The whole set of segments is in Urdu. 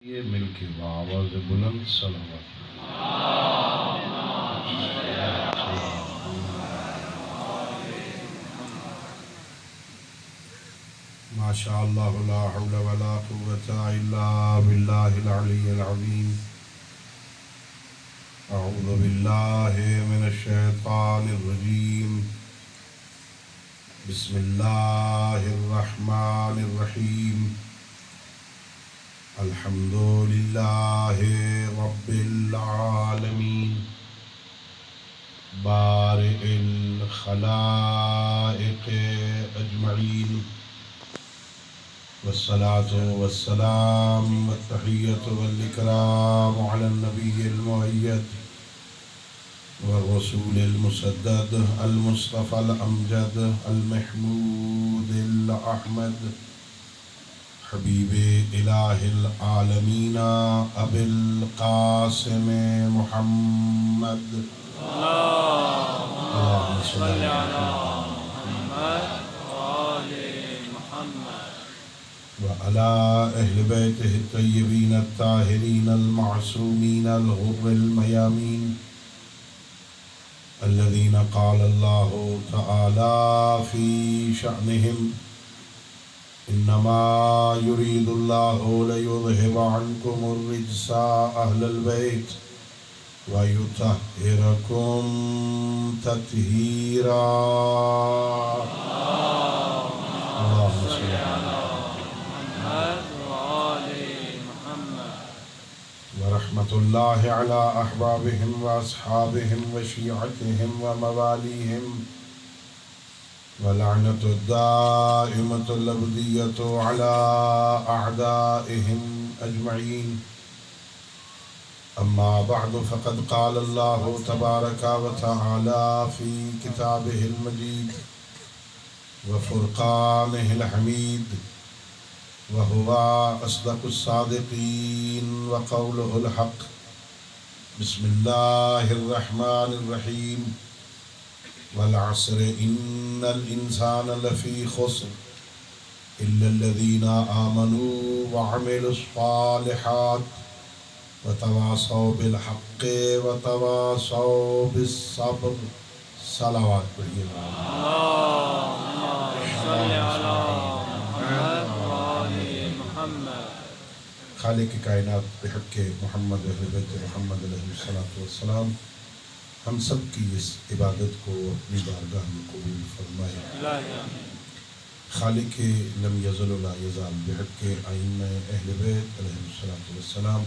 یہ مل کے آواز بلند صلوات. ما شاء الله لا حول ولا قوة إلا بالله العلي العظيم. أعوذ بالله من الشيطان الرجيم. بسم الله الرحمن الرحيم. الحمد لله رب العالمين بارئ الخلائق أجمعين، والصلاة والسلام والتحية والإكرام على النبي المؤيد والرسول المسدد المصطفى الأمجد المحمود الأحمد حبیب الہ العالمین ابی القاسم محمد. اللہم صل علی محمد وآل محمد وعلی اہل بیتہ الطیبین الطاہرین المعصومین الغر المیامین الذین قال اللہ تعالی فی شأنہم انما يريد الله ليذهب عنكم الرجس اهل البيت ويطهركم تطهيرا. اللهم صل على محمد وآل محمد ورحمة الله على أحبابهم وأصحابهم وشيعتهم ومواليهم ولعنة الدائمة الأبدية على أعدائهم أجمعين. أما بعد فقد قال الله تبارك وتعالى في كتابه المجيد وفرقانه الحميد وهو أصدق الصادقين وقوله الحق. بسم الله الرحمن الرحيم. والعصر إن الإنسان لفي خسر إلا الذين آمنوا وعملوا الصالحات وتواصوا بالحق وتواصوا بالصبر. صلوات پڑھیے. اللهم صل على محمد وآل محمد. خالق کائنات بحق محمد اہل بیت محمد علیہ الصلوۃ والسلام ہم سب کی اس عبادت کو اپنی بارگاہ میں قبول فرمائے. خالق لم یزل ولا یزال بحق ائمہ اہل بیت علیہ الصلوۃ والسلام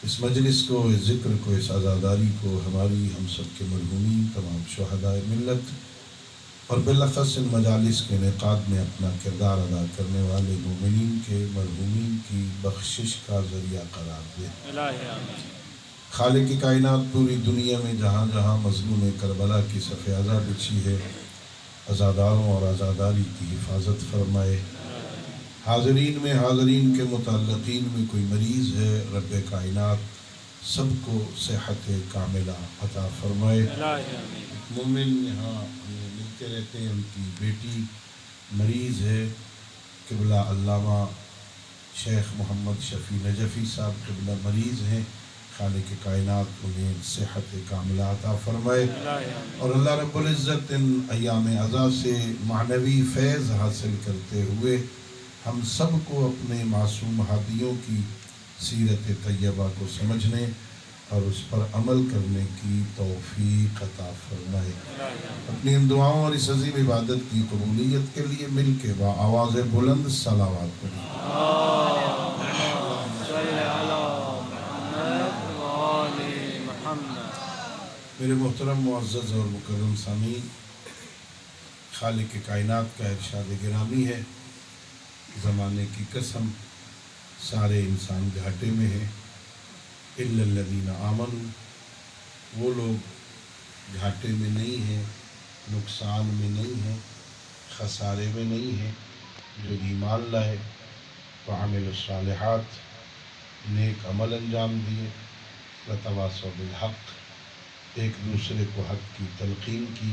اس مجلس کو، اس ذکر کو، اس عزاداری کو ہماری ہم سب کے مرحومین تمام شہداء ملت اور بالاخص ان مجالس کے انعقاد میں اپنا کردار ادا کرنے والے مومنین کے مرحومین کی بخشش کا ذریعہ قرار دے. خالق کائنات پوری دنیا میں جہاں جہاں مظلوم کربلا کی صف عزا بچھی ہے، عزاداروں اور عزاداری کی حفاظت فرمائے. حاضرین میں حاضرین کے متعلقین میں کوئی مریض ہے، رب کائنات سب کو صحت کاملہ عطا فرمائے. مومن یہاں ملتے رہتے ہیں، ان کی بیٹی مریض ہے، قبلہ علامہ شیخ محمد شفیع نجفی صاحب قبلہ مریض ہیں. خالق کائنات انہیں صحت کاملہ عطا فرمائے اور اللہ رب العزت ان ایام عزا سے معنوی فیض حاصل کرتے ہوئے ہم سب کو اپنے معصوم ہادیوں کی سیرت طیبہ کو سمجھنے اور اس پر عمل کرنے کی توفیق عطا فرمائے. اپنی ان دعاؤں اور اس عظیم عبادت کی قبولیت کے لیے مل کے بآواز بلند صلوات پڑھیں. میرے محترم معزز اور مکرم سامعین، خالق کائنات کا ارشاد گرامی ہے، زمانے کی قسم سارے انسان گھاٹے میں ہیں الا الذین آمنوا، وہ لوگ گھاٹے میں نہیں ہیں، نقصان میں نہیں ہیں، خسارے میں نہیں ہیں جو ایمان لائے، وعملوا الصالحات، نیک عمل انجام دیے، وتواصوا بالحق، ایک دوسرے کو حق کی تلقین کی،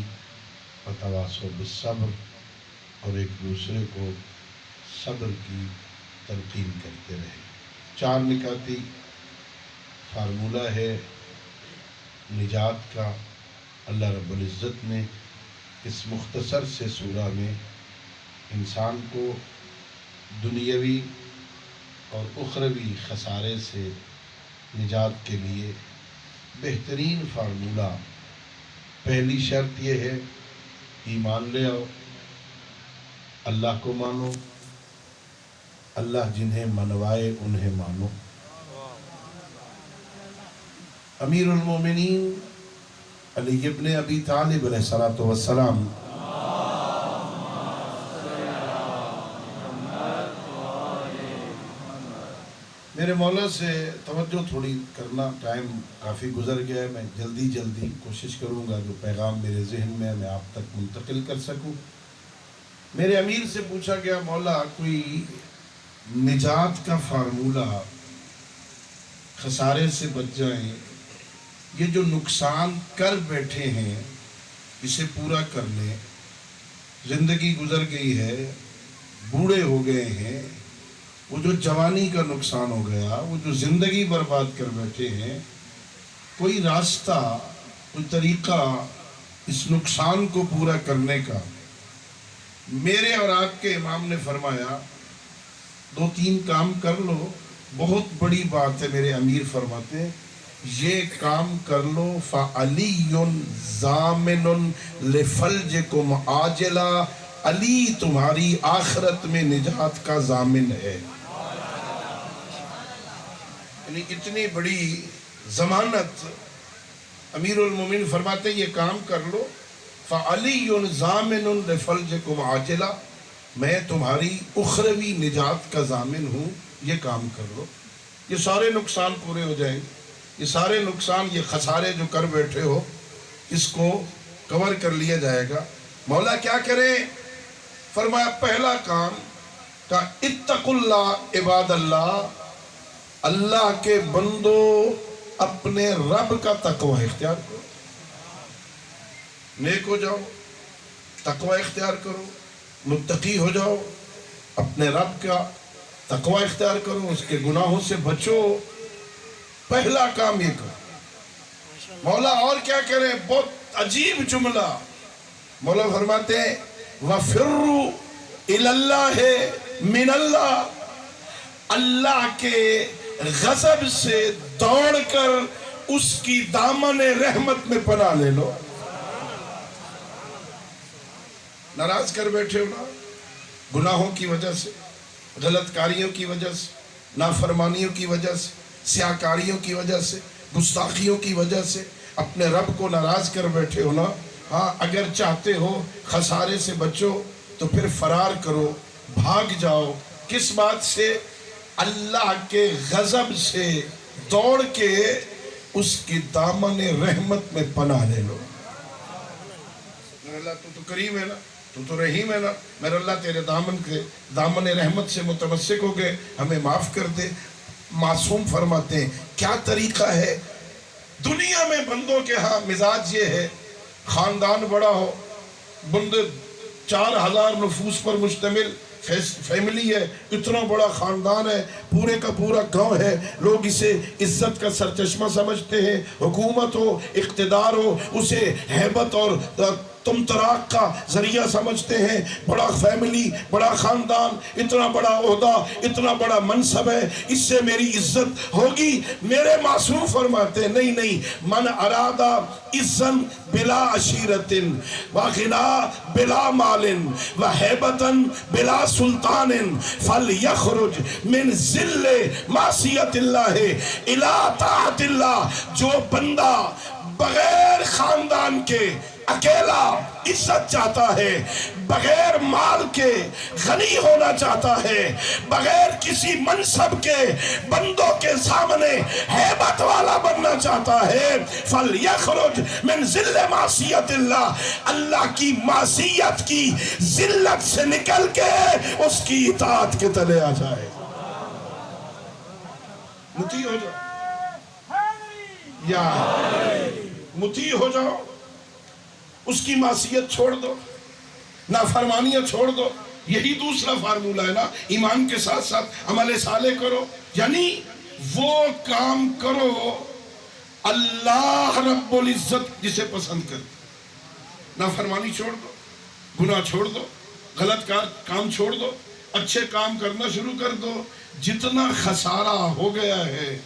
وتواصوا بالصبر، اور ایک دوسرے کو صبر کی تلقین کرتے رہے. 4 نکاتی فارمولہ ہے نجات کا۔ اللہ رب العزت نے اس مختصر سے سورہ میں انسان کو دنیاوی اور اخروی خسارے سے نجات کے لیے بہترین فارمولہ، پہلی شرط یہ ہے ایمان لے آؤ، اللہ کو مانو، اللہ جنہیں منوائے انہیں مانو۔ امیر المومنین علی ابن ابی طالب علیہ السلام میرے مولا سے توجہ تھوڑی کرنا، ٹائم کافی گزر گیا ہے، میں جلدی کوشش کروں گا جو پیغام میرے ذہن میں ہے میں آپ تک منتقل کر سکوں۔ میرے امیر سے پوچھا گیا مولا کوئی نجات کا فارمولہ، خسارے سے بچ جائیں، یہ جو نقصان کر بیٹھے ہیں اسے پورا کر لیں، زندگی گزر گئی ہے، بوڑھے ہو گئے ہیں، وہ جو جوانی کا نقصان ہو گیا، وہ جو زندگی برباد کر بیٹھے ہیں، کوئی راستہ، کوئی طریقہ اس نقصان کو پورا کرنے کا۔ میرے اور آپ کے امام نے فرمایا 2-3 کام کر لو، بہت بڑی بات ہے۔ میرے امیر فرماتے ہیں یہ کام کر لو فَعَلِيٌّ ضَامِنٌ لِفَلْجِكُمْ عَاجِلًا، علی تمہاری آخرت میں نجات کا ضامن ہے۔ یعنی اتنی بڑی ضمانت امیر المومنین فرماتے ہیں یہ کام کر لو فَعَلِيٌّ ضَامِنٌ لِفَلْجِكُمْ عَاجِلًا، میں تمہاری اخروی نجات کا ضامن ہوں، یہ کام کر لو، یہ سارے نقصان پورے ہو جائیں گے، یہ سارے نقصان، یہ خسارے جو کر بیٹھے ہو اس کو کور کر لیا جائے گا۔ مولا کیا کریں؟ فرمایا پہلا کام کہ اتقوا اللہ عباد اللہ، اللہ کے بندو اپنے رب کا تقوی اختیار کرو، نیک ہو جاؤ، تقوی اختیار کرو، متقی ہو جاؤ، اپنے رب کا تقوی اختیار کرو، اس کے گناہوں سے بچو، پہلا کام یہ کرو۔ مولا اور کیا کریں؟ بہت عجیب جملہ مولا فرماتے ہیں وَفِرُّوا إِلَى اللَّهِ مِنَ اللَّهِ، اللہ کے غضب سے دوڑ کر اس کی دامن رحمت میں پناہ لے لو۔ ناراض کر بیٹھے ہو نا گناہوں کی وجہ سے، غلط کاریوں کی وجہ سے، نافرمانیوں کی وجہ سے، سیاکاریوں کی وجہ سے، گستاخیوں کی وجہ سے اپنے رب کو ناراض کر بیٹھے ہو نا۔ ہاں اگر چاہتے ہو خسارے سے بچو تو پھر فرار کرو، بھاگ جاؤ، کس بات سے؟ اللہ کے غضب سے دوڑ کے اس کی دامن رحمت میں پناہ لے لو۔ اللہ تو کریم ہے نا، تو رحیم ہے نا، میرا اللہ تیرے دامن رحمت سے متمسک ہو گئے، ہمیں معاف کر دے۔ معصوم فرماتے ہیں کیا طریقہ ہے؟ دنیا میں بندوں کے ہاں مزاج یہ ہے، خاندان بڑا ہو، بندے 4000 نفوس پر مشتمل فیملی ہے، اتنا بڑا خاندان ہے، پورے کا پورا گاؤں ہے، لوگ اسے عزت کا سرچشمہ سمجھتے ہیں، حکومت ہو، اقتدار ہو، اسے ہیبت اور تمطراق کا ذریعہ سمجھتے ہیں، بڑا فیملی، بڑا خاندان، اتنا بڑا عہدہ، اتنا بڑا منصب ہے، اس سے میری عزت ہوگی۔ میرے معصوم فرماتے ہیں نہیں، من ارادہ عزن بلا عشیرت وغنا بلا مال وحیبتن بلا سلطان فلیخرج من ذل معصیت اللہ الی طاعت اللہ۔ جو بندہ بغیر خاندان کے اکیلا عزت چاہتا ہے، بغیر مال کے غنی ہونا چاہتا ہے، بغیر کسی منصب کے بندوں کے سامنے ہیبت والا بننا چاہتا ہے، فَلْيَخْرُجْ مِنْ ذِلِّ مَعْصِيَةِ اللَّهِ، اللہ کی معصیت کی ذلت سے نکل کے اس کی اطاعت کے تلے آ جائے، مطیع ہو جاؤ، یا مطیع ہو جاؤ، اس کی معصیت چھوڑ دو، نافرمانیاں چھوڑ دو، یہی دوسرا فارمولہ ہے نا، ایمان کے ساتھ ساتھ عمل صالح کرو، یعنی وہ کام کرو اللہ رب العزت جسے پسند کرے. نافرمانی چھوڑ دو، گناہ چھوڑ دو، غلط کام چھوڑ دو، اچھے کام کرنا شروع کر دو. جتنا خسارہ ہو گیا ہے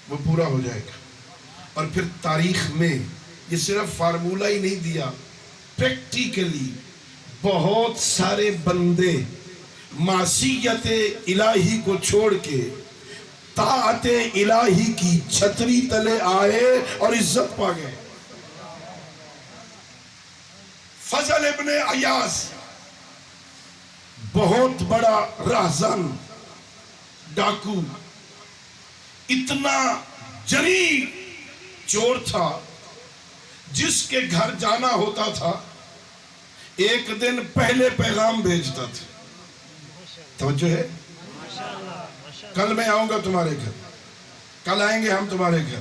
وہ پورا ہو جائے گا. اور پھر تاریخ میں یہ صرف فارمولہ ہی نہیں دیا، پریکٹیکلی بہت سارے بندے معصیت الہی کو چھوڑ کے طاعت الہی کی چھتری تلے آئے اور عزت پا گئے. فضل ابن عیاض بہت بڑا راہزن ڈاکو، اتنا جری چور تھا، جس کے گھر جانا ہوتا تھا ایک دن پہلے پیغام بھیجتا تھا. توجہ ہے؟ کل میں آؤں گا تمہارے گھر، کل آئیں گے ہم تمہارے گھر.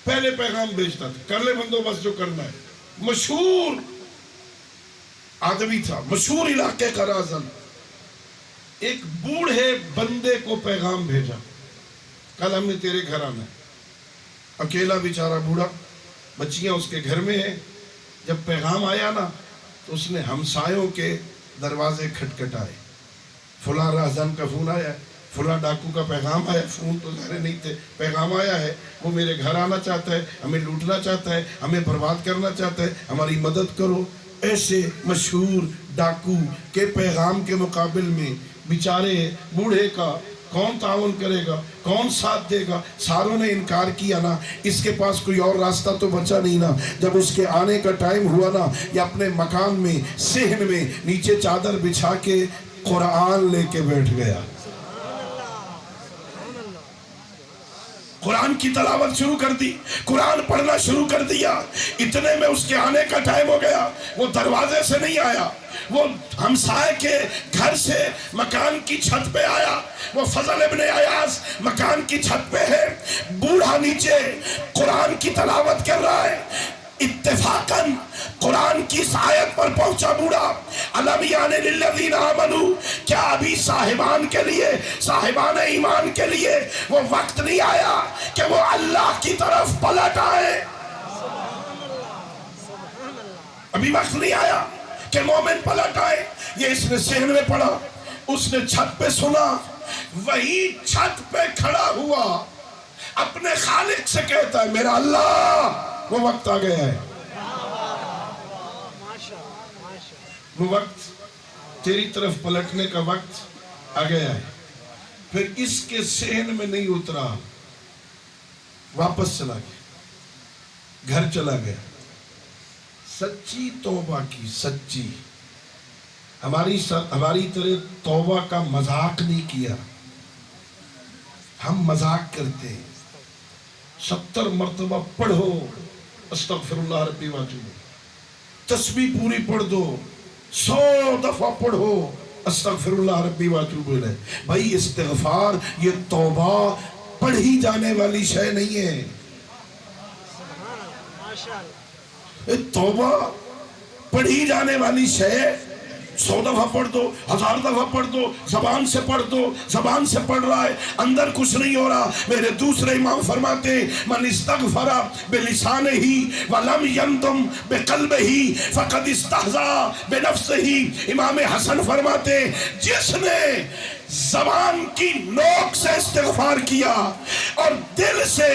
پہلے پیغام بھیجتا تھا، کر لے بندوبست جو کرنا ہے. مشہور آدمی تھا، مشہور علاقے کا راہزن. ایک بوڑھے بندے کو پیغام بھیجا، کل ہم نے تیرے گھر آنا ہے. اکیلا بیچارہ بوڑھا، بچیاں اس کے گھر میں ہیں. جب پیغام آیا نا تو اس نے ہمسایوں کے دروازے کھٹکھٹائے. فلاں راہزن کا فون آیا ہے، فلاں ڈاکو کا پیغام آیا. فون تو ظاہر نہیں تھے، پیغام آیا ہے، وہ میرے گھر آنا چاہتا ہے، ہمیں لوٹنا چاہتا ہے، ہمیں برباد کرنا چاہتا ہے، ہماری مدد کرو. ایسے مشہور ڈاکو کے پیغام کے مقابل میں بیچارے بوڑھے کا کون تعاون کرے گا، کون ساتھ دے گا؟ ساروں نے انکار کیا نا. اس کے پاس کوئی اور راستہ تو بچا نہیں نا. جب اس کے آنے کا ٹائم ہوا نا، یا اپنے مکان میں صحن میں نیچے چادر بچھا کے قرآن لے کے بیٹھ گیا. قرآن کی تلاوت شروع کر دی، قرآن پڑھنا شروع کر دیا. اتنے میں اس کے آنے کا ٹائم ہو گیا. وہ دروازے سے نہیں آیا، وہ ہمسائے کے گھر سے مکان کی چھت پہ آیا. وہ فضل ابن عیاض مکان کی چھت پہ ہے، بوڑھا نیچے قرآن کی تلاوت کر رہا ہے. اتفاقاً قرآن کی اس آیت پر پہنچا بوڑھا، الم یعن للذین آمنوا، کیا ابھی صاحبان کے لیے، صاحبان ایمان کے لیے وہ وقت نہیں آیا کہ وہ اللہ کی طرف پلٹ آئے؟ ابھی وقت نہیں آیا کہ مومن پلٹ آئے. یہ اس نے صحن میں پڑھا، اس نے چھت پہ سنا. وہی چھت پہ کھڑا ہوا اپنے خالق سے کہتا ہے، میرا اللہ وہ وقت آ گیا ہے، وہ وقت تیری طرف پلٹنے کا وقت آ گیا ہے. پھر اس کے صحن میں نہیں اترا، واپس چلا گیا، گھر چلا گیا. سچی توبہ کی، سچی. ہماری طرح توبہ کا مذاق نہیں کیا. ہم مذاق کرتے ہیں. 70 مرتبہ پڑھو استغفر اللہ ربی واتوب، تسبیح پوری پڑھ دو، 100 دفعہ پڑھو استغفر اللہ ربی واتوب الیہ. بھائی استغفار یہ توبہ پڑھی جانے والی شے نہیں ہے. توبہ پڑھی جانے والی شے 100 دفعہ پڑھ دو، 1000 دفعہ پڑھ دو، زبان سے پڑھ دو. زبان سے پڑھ رہا ہے، اندر کچھ نہیں ہو رہا. میرے دوسرے امام فرماتے من استغفر بلسانہ ولم یندم بقلبہ فقد استہزا بنفسہ. امام حسن فرماتے جس نے زبان کی نوک سے استغفار کیا اور دل سے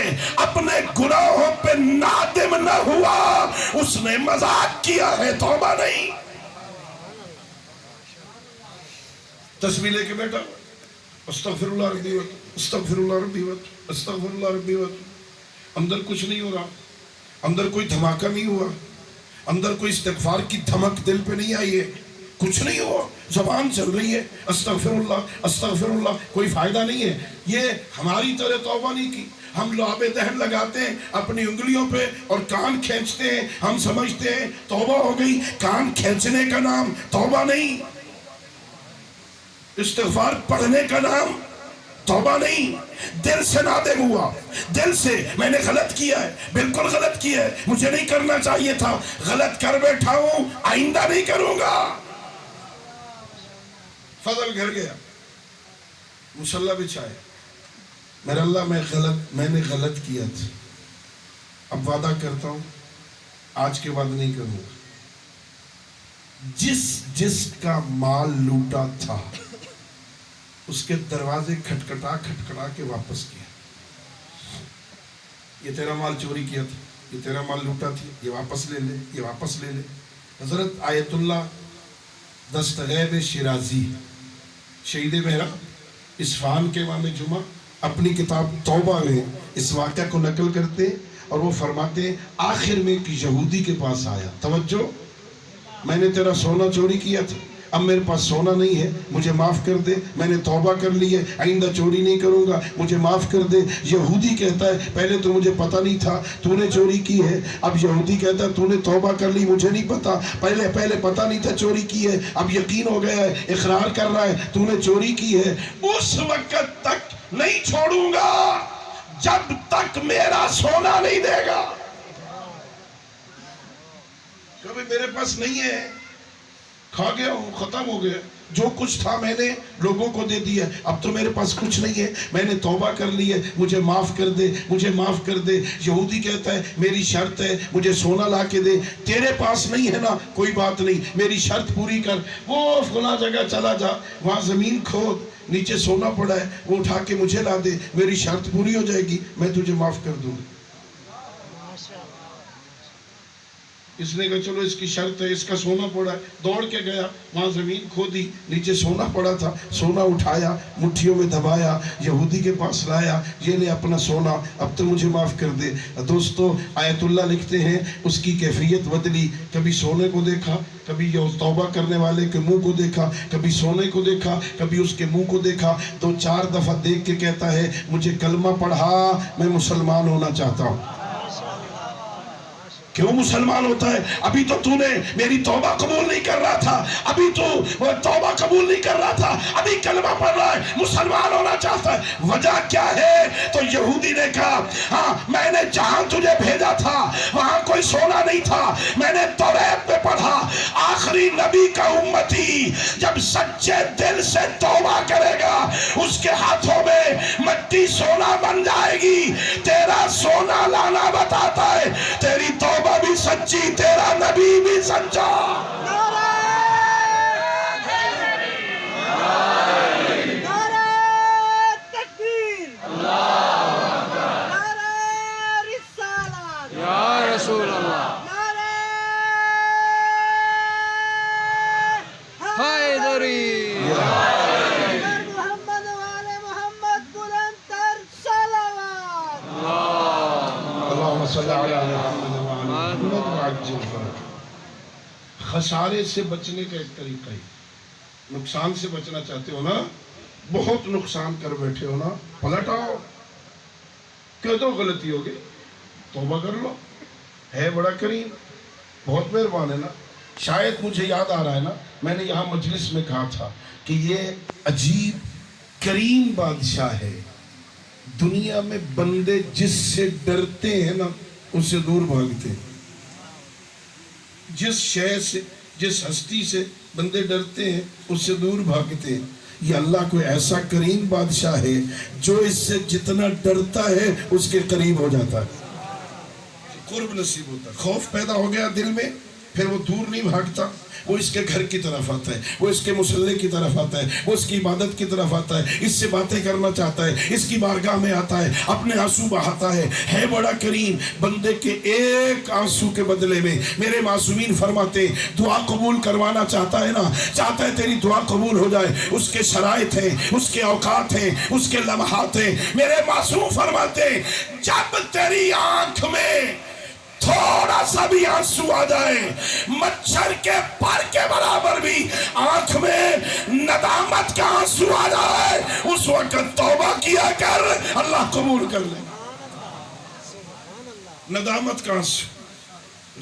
اپنے گناہوں پہ نادم نہ ہوا، اس نے مذاق کیا ہے، توبہ نہیں. تسبیح لے کے بیٹا استغفر اللہ ربی واتوب، استغفر اللہ ربی واتوب، استغفر اللہ ربی واتوب. اندر کچھ نہیں ہو رہا، اندر کوئی دھماکہ نہیں ہوا، اندر کوئی استغفار کی دھمک دل پہ نہیں آئی ہے، کچھ نہیں ہوا. زبان چل رہی ہے استغفر اللہ استغفر اللہ، کوئی فائدہ نہیں ہے. یہ ہماری طرح توبہ نہیں کی. ہم لعاب دہن لگاتے ہیں اپنی انگلیوں پہ اور کان کھینچتے ہیں. ہم سمجھتے ہیں توبہ ہو گئی. کان کھینچنے کا نام توبہ نہیں، استغفار پڑھنے کا نام توبہ نہیں. دل سے نادم ہوا، دل سے میں نے غلط کیا ہے، بالکل غلط کیا ہے، مجھے نہیں کرنا چاہیے تھا، غلط کر بیٹھا ہوں، آئندہ نہیں کروں گا. فضل گھر گیا، مصلی بچھائے، میرا اللہ میں نے غلط کیا تھا، اب وعدہ کرتا ہوں آج کے بعد نہیں کروں گا۔ جس کا مال لوٹا تھا اس کے دروازے کھٹکھٹا کے واپس کیا، یہ تیرا مال چوری کیا تھا، یہ تیرا مال لوٹا تھی، یہ واپس لے لے، یہ واپس لے لے۔ حضرت آیت اللہ دستغیب شیرازی شہید مہراب اصفہان کے امام جمعہ اپنی کتاب توبہ میں اس واقعہ کو نقل کرتے اور وہ فرماتے ہیں آخر میں ایک یہودی کے پاس آیا، توجہ، میں نے تیرا سونا چوری کیا تھا، اب میرے پاس سونا نہیں ہے، مجھے معاف کر دے، میں نے توبہ کر لی ہے، آئندہ چوری نہیں کروں گا، مجھے معاف کر دے۔ یہودی کہتا ہے پہلے تو مجھے پتہ نہیں تھا تو نے چوری کی ہے، اب یہودی کہتا ہے تو نے توبہ کر لی، مجھے نہیں پتا، پہلے پتہ نہیں تھا چوری کی ہے، اب یقین ہو گیا ہے، اقرار کر رہا ہے تو نے چوری کی ہے۔ اس وقت تک نہیں چھوڑوں گا جب تک میرا سونا نہیں دے گا۔ کبھی میرے پاس نہیں ہے، کھا گیا ہوں، ختم ہو گیا، جو کچھ تھا میں نے لوگوں کو دے دیا، اب تو میرے پاس کچھ نہیں ہے، میں نے توبہ کر لی ہے، مجھے معاف کر دے، مجھے معاف کر دے۔ یہودی کہتا ہے میری شرط ہے مجھے سونا لا کے دے، تیرے پاس نہیں ہے نا کوئی بات نہیں، میری شرط پوری کر، وہ فلاں جگہ چلا جا، وہاں زمین کھود، نیچے سونا پڑا ہے، وہ اٹھا کے مجھے لا دے، میری شرط پوری ہو جائے گی، میں تجھے معاف کر دوں گا۔ اس نے کہا چلو اس کی شرط ہے، اس کا سونا پڑا ہے، دوڑ کے گیا، وہاں زمین کھودی، نیچے سونا پڑا تھا، سونا اٹھایا، مٹھیوں میں دبایا، یہودی کے پاس لایا، یہ لے اپنا سونا، اب تو مجھے معاف کر دے۔ دوستو آیت اللہ لکھتے ہیں اس کی کیفیت بدلی، کبھی سونے کو دیکھا، کبھی توبہ کرنے والے کے منہ کو دیکھا، کبھی سونے کو دیکھا، کبھی اس کے منہ کو دیکھا، 2-4 دفعہ دیکھ کے کہتا ہے مجھے کلمہ پڑھا، میں مسلمان ہونا چاہتا ہوں۔ کیوں مسلمان ہوتا ہے؟ ابھی تو نے میری توبہ قبول نہیں کر رہا تھا، ابھی تو توبہ قبول نہیں کر رہا تھا، ابھی کلمہ پڑھ رہا ہے، مسلمان ہونا چاہتا ہے۔ وجہ کیا ہے؟ تو یہودی نے کہا ہاں میں نے جہاں تجھے بھیجا تھا وہاں کوئی سونا نہیں تھا، میں نے توریت میں پڑھا آخری نبی کا امتی جب سچے دل سے توبہ کرے گا اس کے ہاتھوں میں مٹی سونا بن جائے گی۔ تیرا سونا لانا بتاتا ہے تیری توبہ بھی سچی، تیرا نبی بھی سچا۔ خسارے سے بچنے کا ایک طریقہ ہی، نقصان سے بچنا چاہتے ہو نا، بہت نقصان کر بیٹھے ہو نا، پلٹ آؤ، کہہ دو غلطی ہوگی، توبہ کر لو، ہے بڑا کریم، بہت مہربان ہے نا۔ شاید مجھے یاد آ رہا ہے نا میں نے یہاں مجلس میں کہا تھا کہ یہ عجیب کریم بادشاہ ہے، دنیا میں بندے جس سے ڈرتے ہیں نا اس سے دور بھاگتے ہیں، جس شے سے جس ہستی سے بندے ڈرتے ہیں اس سے دور بھاگتے ہیں۔ یہ اللہ کوئی ایسا کریم بادشاہ ہے جو اس سے جتنا ڈرتا ہے اس کے قریب ہو جاتا ہے، قرب نصیب ہوتا ہے۔ خوف پیدا ہو گیا دل میں پھر وہ دور نہیں بھاگتا، وہ اس کے گھر کی طرف آتا ہے، وہ اس کے مصلی کی طرف آتا ہے، وہ اس کی عبادت کی طرف آتا ہے، اس سے باتیں کرنا چاہتا ہے، اس کی بارگاہ میں آتا ہے، اپنے آنسو بہاتا ہے بڑا کریم۔ بندے کے ایک آنسو کے بدلے میں میرے معصومین فرماتے ہیں دعا قبول کروانا چاہتا ہے نا، چاہتا ہے تیری دعا قبول ہو جائے، اس کے شرائط ہیں، اس کے اوقات ہیں، اس کے لمحات ہیں۔ میرے معصوم فرماتے ہیں جب تیری آنکھ میں تھوڑا سا بھی آنسو آ جائے، مچھر کے پر کے برابر بھی آنکھ میں ندامت کا آنسو آ جائے، اس وقت توبہ کیا کر، اللہ قبول کر لے۔ ندامت کا آنسو،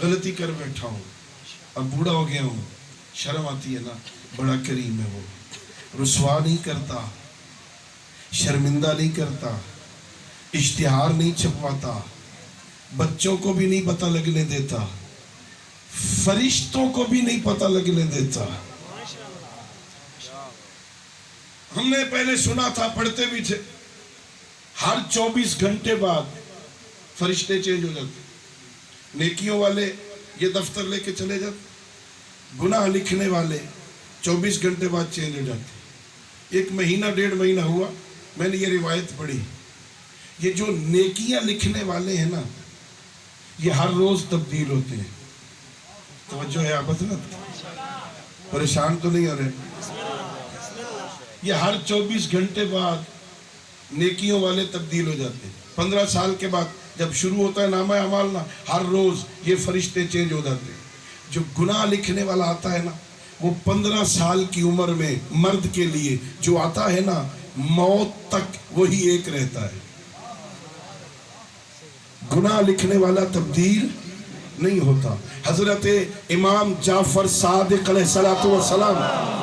غلطی کر بیٹھا ہوں، اب بوڑھا ہو گیا ہوں، شرم آتی ہے نا، بڑا کریم ہے وہ، رسوا نہیں کرتا، شرمندہ نہیں کرتا، اشتہار نہیں چھپواتا، بچوں کو بھی نہیں پتہ لگنے دیتا، فرشتوں کو بھی نہیں پتہ لگنے دیتا۔ ہم نے پہلے سنا تھا، پڑھتے بھی تھے، ہر 24 گھنٹے بعد فرشتے چینج ہو جاتے. نیکیوں والے یہ دفتر لے کے چلے جاتے، گناہ لکھنے والے 24 گھنٹے بعد چینج ہو جاتے. 1 مہینہ 1.5 مہینہ ہوا، میں نے یہ روایت پڑھی، یہ جو نیکیاں لکھنے والے ہیں نا، یہ ہر روز تبدیل ہوتے ہیں. توجہ ہے آپ حضرات؟ پریشان تو نہیں ہو رہے؟ یہ ہر 24 گھنٹے بعد نیکیوں والے تبدیل ہو جاتے ہیں. 15 سال کے بعد جب شروع ہوتا ہے نامہ اعمال نا، ہر روز یہ فرشتے چینج ہو جاتے ہیں. جو گناہ لکھنے والا آتا ہے نا، وہ 15 سال کی عمر میں مرد کے لیے جو آتا ہے نا، موت تک وہی ایک رہتا ہے. گناہ لکھنے والا تبدیل نہیں ہوتا. حضرت امام جعفر صادق علیہ السلام،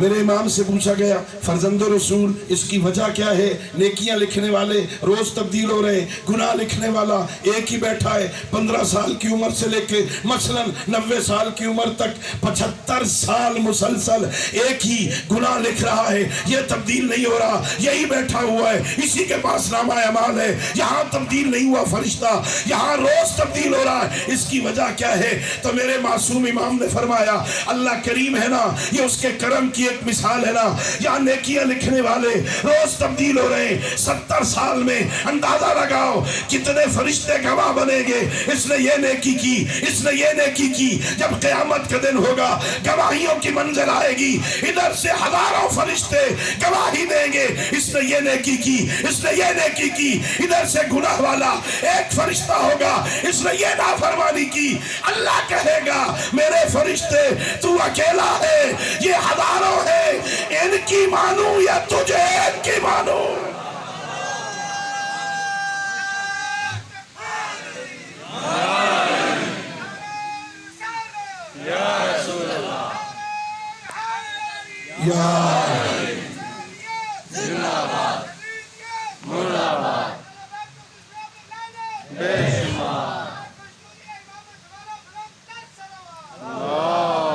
میرے امام سے پوچھا گیا، فرزند رسول اس کی وجہ کیا ہے؟ نیکیاں لکھنے والے روز تبدیل ہو رہے ہیں، گناہ لکھنے والا ایک ہی بیٹھا ہے 15 سال کی عمر سے لے کے مثلا 90 سال کی عمر تک 75 سال مسلسل ایک ہی گناہ لکھ رہا ہے، یہ تبدیل نہیں ہو رہا، یہی بیٹھا ہوا ہے، اسی کے پاس نامہ اعمال ہے، یہاں تبدیل نہیں ہوا فرشتہ، یہاں روز تبدیل ہو رہا ہے، اس کی وجہ کیا ہے؟ تو میرے معصوم امام نے فرمایا، اللہ کریم ہے نا، یہ اس کے کرم کی ایک مثال ہے نا. یہاں نیکیاں لکھنے والے روز تبدیل ہو رہے ہیں. 70 سال میں اندازہ لگاؤ کتنے فرشتے گواہ بنے گے، اس نے یہ نیکی کی، اس نے یہ نیکی کی. جب قیامت کا دن ہوگا، گواہیوں کی منزل آئے گی، ادھر سے ہزاروں فرشتے گواہی دیں گے، اس نے یہ نیکی کی، اس نے یہ نیکی کی. ادھر سے گناہ والا ایک فرشتہ ہوگا، اس نے یہ نافرمانی کی. اللہ کہے گا، میرے فرشتے تو اکیلا ہے، یہ ہزاروں ہے، ان کی مانوں یا تجھے ان کی مانوں.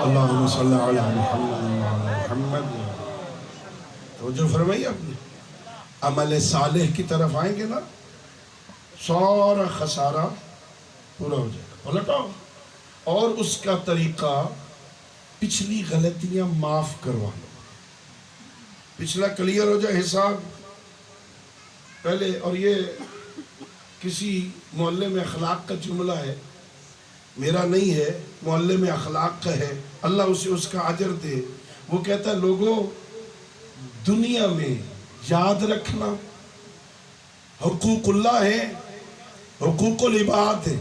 اللہم صلی علی محمد. تو جو فرمائی آپ نے، عمل صالح کی طرف آئیں گے نا، سارا خسارہ پورا ہو جائے گا. پلٹو، اور اس کا طریقہ پچھلی غلطیاں معاف کروا لو. پچھلا کلیئر ہو جائے حساب پہلے. اور یہ کسی محلے میں اخلاق کا جملہ ہے، میرا نہیں ہے، محلے میں اخلاق کا ہے، اللہ اسے اس کا اجر دے. وہ کہتا ہے، لوگوں دنیا میں یاد رکھنا حقوق اللہ ہے، حقوق العباد ہے.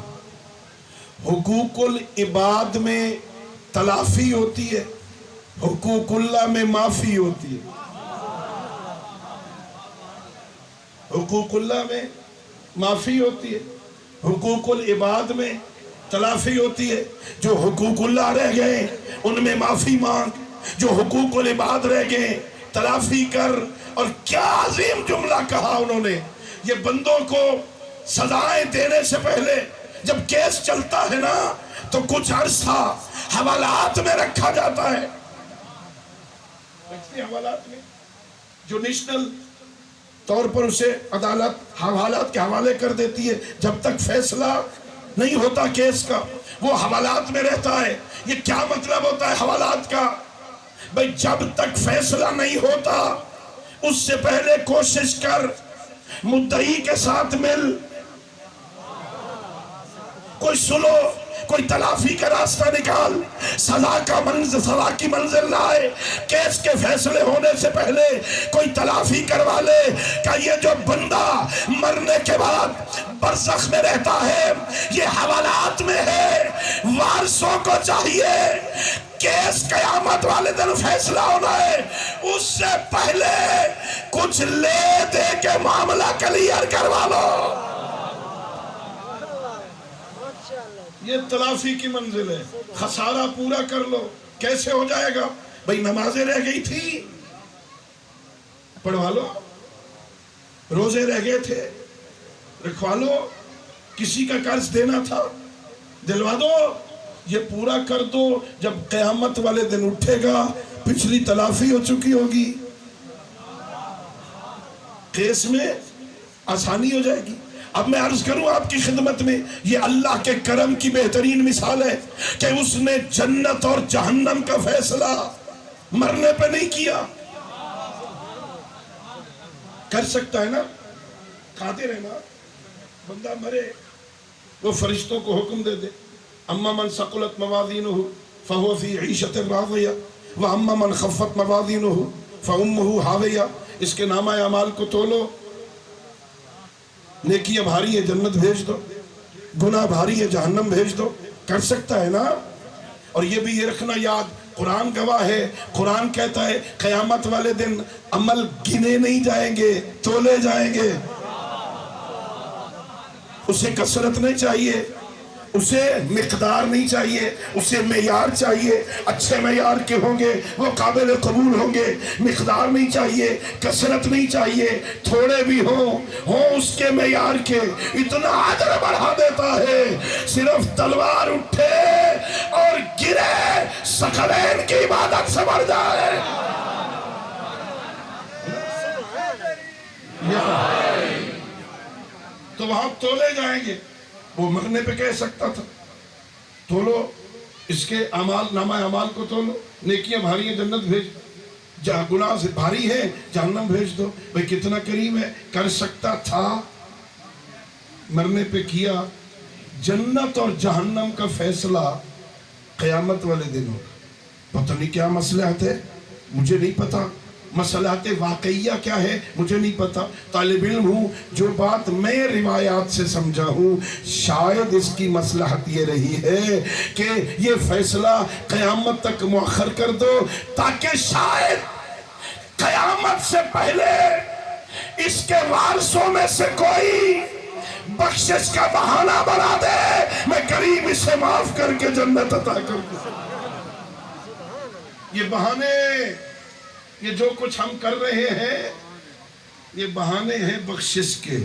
حقوق العباد میں تلافی ہوتی ہے، حقوق اللہ میں معافی ہوتی ہے. حقوق اللہ میں معافی ہوتی ہے، حقوق العباد میں تلافی ہوتی ہے. جو حقوق اللہ رہ گئے ان میں معافی مانگ، جو حقوق العباد رہ گئے تلافی کر. اور کیا عظیم جملہ کہا انہوں نے. یہ بندوں کو سزائیں دینے سے پہلے جب کیس چلتا ہے نا، تو کچھ عرصہ حوالات میں رکھا جاتا ہے. حوالات میں جو نیشنل طور پر اسے عدالت حوالات کے حوالے کر دیتی ہے، جب تک فیصلہ نہیں ہوتا کیس کا وہ حوالات میں رہتا ہے. یہ کیا مطلب ہوتا ہے حوالات کا؟ بھئی جب تک فیصلہ نہیں ہوتا اس سے پہلے کوشش کر، مدعی کے ساتھ مل، کوئی سلو، کوئی تلافی کا راستہ نکال، سزا کی منزل لائے. کیس کے فیصلے ہونے سے پہلے کوئی تلافی کروا لے کہ یہ جو بندہ مرنے کے بعد برزخ میں رہتا ہے یہ حوالات میں ہے. وارثوں کو چاہیے کیس قیامت والے دن فیصلہ ہونا ہے، اس سے پہلے کچھ لے دے کے معاملہ کلیئر کروا لو. یہ تلافی کی منزل ہے. خسارہ پورا کر لو. کیسے ہو جائے گا؟ بھئی نمازیں رہ گئی تھی، پڑھوا لو. روزے رہ گئے تھے، رکھوا لو. کسی کا قرض دینا تھا، دلوا دو. یہ پورا کر دو، جب قیامت والے دن اٹھے گا پچھلی تلافی ہو چکی ہوگی، کیس میں آسانی ہو جائے گی۔ اب میں عرض کروں آپ کی خدمت میں، یہ اللہ کے کرم کی بہترین مثال ہے کہ اس نے جنت اور جہنم کا فیصلہ مرنے پہ نہیں کیا۔ کر سکتا ہے نا، قادر ہے نا، بندہ مرے وہ فرشتوں کو حکم دے دے، اما من ثقلت موازینہ فہو فی عیشۃ راضیہ واما من خفت موازینہ فامہ ہاویہ، اس کے نامہ اعمال کو تولو، نیکیاں بھاری ہے جنت بھیج دو، گناہ بھاری ہے جہنم بھیج دو۔ کر سکتا ہے نا۔ اور یہ بھی یہ رکھنا یاد، قرآن گواہ ہے، قرآن کہتا ہے قیامت والے دن عمل گنے نہیں جائیں گے، تولے جائیں گے۔ اسے کثرت نہیں چاہیے، اسے مقدار نہیں چاہیے، اسے معیار چاہیے، اچھے معیار کے ہوں گے وہ قابل قبول ہوں گے۔ مقدار نہیں چاہیے، کثرت نہیں چاہیے، تھوڑے بھی ہوں اس کے معیار کے۔ اتنا اجر بڑھا دیتا ہے، صرف تلوار اٹھے اور گرے ثقلین کی عبادت سے بڑھ جائے۔ تو وہاں تولے جائیں گے۔ وہ مرنے پہ کہہ سکتا تھا تولو اس کے اعمال، نامہ اعمال کو تولو، نیکیاں بھاری ہیں جنت بھیج، جہاں گناہ سے بھاری ہے جہنم بھیج دو۔ بھئی کتنا قریب ہے، کر سکتا تھا، مرنے پہ کیا۔ جنت اور جہنم کا فیصلہ قیامت والے دن ہوگا۔ پتہ نہیں کیا مصلحت ہے، مجھے نہیں پتا، مصلحت واقعیہ کیا ہے مجھے نہیں پتا۔ طالب علم ہوں، جو بات میں روایات سے سمجھا ہوں شاید اس کی مصلحت یہ رہی ہے کہ یہ فیصلہ قیامت تک مؤخر کر دو، تاکہ شاید قیامت سے پہلے اس کے وارثوں میں سے کوئی بخشش کا بہانہ بنا دے، میں کریم اسے معاف کر کے جنت عطا کر دوں۔ یہ بہانے، یہ جو کچھ ہم کر رہے ہیں یہ بہانے ہیں بخشش کے۔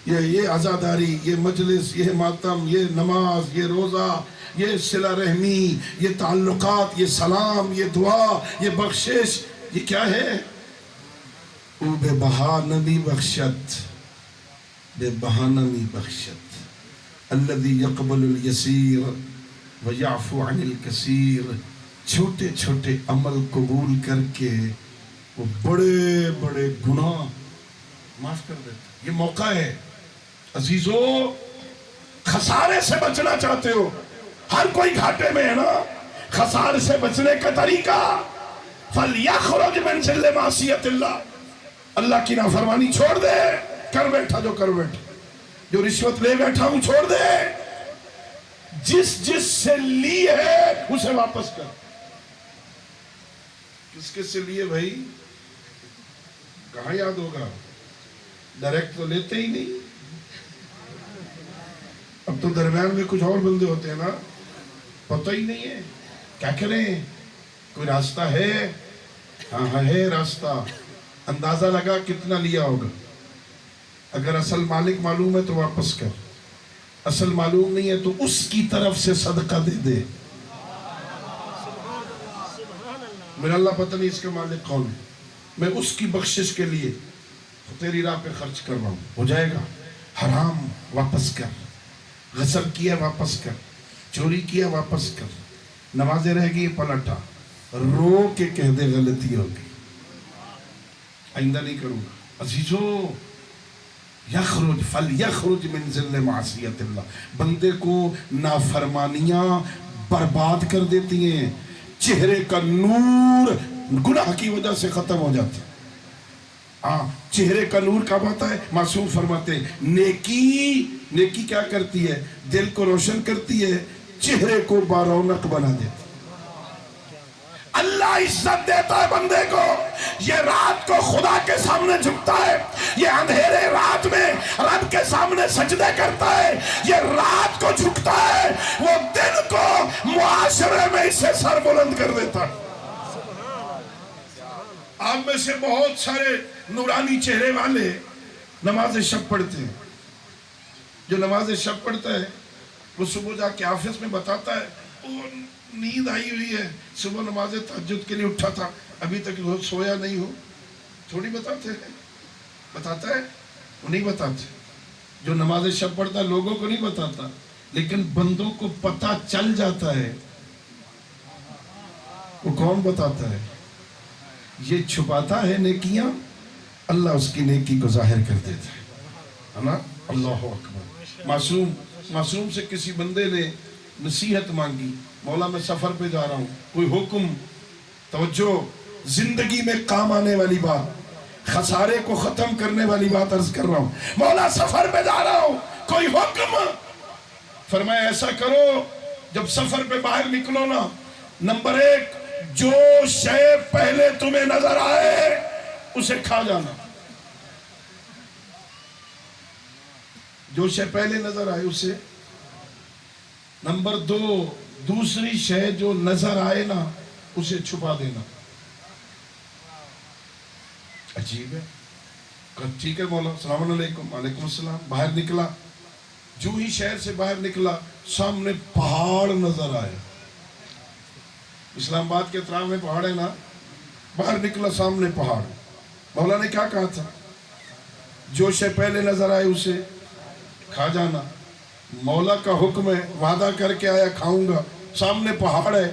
یہ عزاداری، یہ مجلس، یہ ماتم، یہ نماز، یہ روزہ، یہ صلہ رحمی، یہ تعلقات، یہ سلام، یہ دعا، یہ بخشش، یہ کیا ہے؟ او بے بہا نمی بخشت، بے بہا نمی بخشت، الذی یقبل الیسیر ویعفو عن الکثیر۔ چھوٹے چھوٹے عمل قبول کر کے وہ بڑے بڑے گناہ معاف کر دیتے۔ یہ موقع ہے عزیزو، خسارے سے بچنا چاہتے ہو، ہر کوئی گھاٹے میں ہے نا، خسارے سے بچنے کا طریقہ فَلْيَخْرُجْ مِنْ ظِلِّ مَعْصِيَةِ اللَّهِ، اللہ کی نافرمانی چھوڑ دے، کر بیٹھا جو کر بیٹھا، جو رشوت لے بیٹھا ہوں چھوڑ دے، جس سے لی ہے اسے واپس کر۔ کس کے سے لیے بھائی، کہاں یاد ہوگا، ڈائریکٹ تو لیتے ہی نہیں۔ اب تو درمیان میں کچھ اور بندے ہوتے ہیں نا، پتہ ہی نہیں ہے کیا کریں، کوئی راستہ ہے؟ ہاں ہے راستہ، اندازہ لگا کتنا لیا ہوگا، اگر اصل مالک معلوم ہے تو واپس کر، اصل معلوم نہیں ہے تو اس کی طرف سے صدقہ دے دے۔ میرا اللہ پتہ نہیں اس کا مالک کون ہے، میں اس کی بخشش کے لیے تیری راہ پہ خرچ کر رہا ہوں، ہو جائے گا۔ حرام واپس کر، غصب کیا واپس کر، چوری کیا واپس کر، نمازیں رہ گئی پلٹا، رو کے کہہ دے غلطی ہوگی، آئندہ نہیں کروں گا۔ عزیزو، یخرج فلیخرج من ظل معصیت اللہ، بندے کو نافرمانیاں برباد کر دیتی ہیں، چہرے کا نور گناہ کی وجہ سے ختم ہو جاتا ہے۔ ہاں، چہرے کا نور کب آتا ہے؟ معصوم فرماتے ہیں نیکی کیا کرتی ہے؟ دل کو روشن کرتی ہے، چہرے کو بارونق بنا دیتی ہے۔ اللہ عزت دیتا ہے بندے کو، یہ رات کو خدا کے سامنے جھکتا ہے، یہ اندھیرے رات میں رب کے سامنے سجدے کرتا ہے، یہ رات کو جھکتا ہے، وہ دن کو معاشرے میں اسے سر بلند کر دیتا ہے۔ آپ میں سے بہت سارے نورانی چہرے والے نماز شب پڑھتے ہیں، جو نماز شب پڑھتا ہے وہ صبح جا کے آفس میں بتاتا ہے وہ نیند آئی ہوئی ہے، صبح نماز تہجد کے لیے اٹھا تھا، ابھی تک سویا نہیں ہو، تھوڑی بتاتے ہیں؟ بتاتا ہے؟ وہ نہیں بتاتے. جو نماز شب پڑھتا ہے لوگوں کو نہیں بتاتا، لیکن بندوں کو پتہ چل جاتا ہے. وہ کون بتاتا ہے؟ یہ چھپاتا ہے نیکیاں، اللہ اس کی نیکی کو ظاہر کر دیتا ہے نا. اللہ اکبر. معصوم سے کسی بندے نے نصیحت مانگی، مولا میں سفر پہ جا رہا ہوں، کوئی حکم. توجہ، زندگی میں کام آنے والی بات، خسارے کو ختم کرنے والی بات عرض کر رہا ہوں. مولا سفر پہ جا رہا ہوں، کوئی حکم. فرمایا ایسا کرو، جب سفر پہ باہر نکلو نا، نمبر 1 جو شے پہلے تمہیں نظر آئے اسے کھا جانا. جو شے پہلے نظر آئے اسے. نمبر 2 دوسری شے جو نظر آئے نا اسے چھپا دینا. عجیب ہے. ٹھیک ہے مولا، السلام علیکم. وعلیکم السلام. باہر نکلا، جو ہی شہر سے باہر نکلا سامنے پہاڑ نظر آئے. اسلام آباد کے اطراف میں پہاڑ ہے نا. باہر نکلا سامنے پہاڑ. مولا نے کیا کہا تھا؟ جو شے پہلے نظر آئے اسے کھا جانا. مولا کا حکم ہے، وعدہ کر کے آیا کھاؤں گا، سامنے پہاڑ ہے.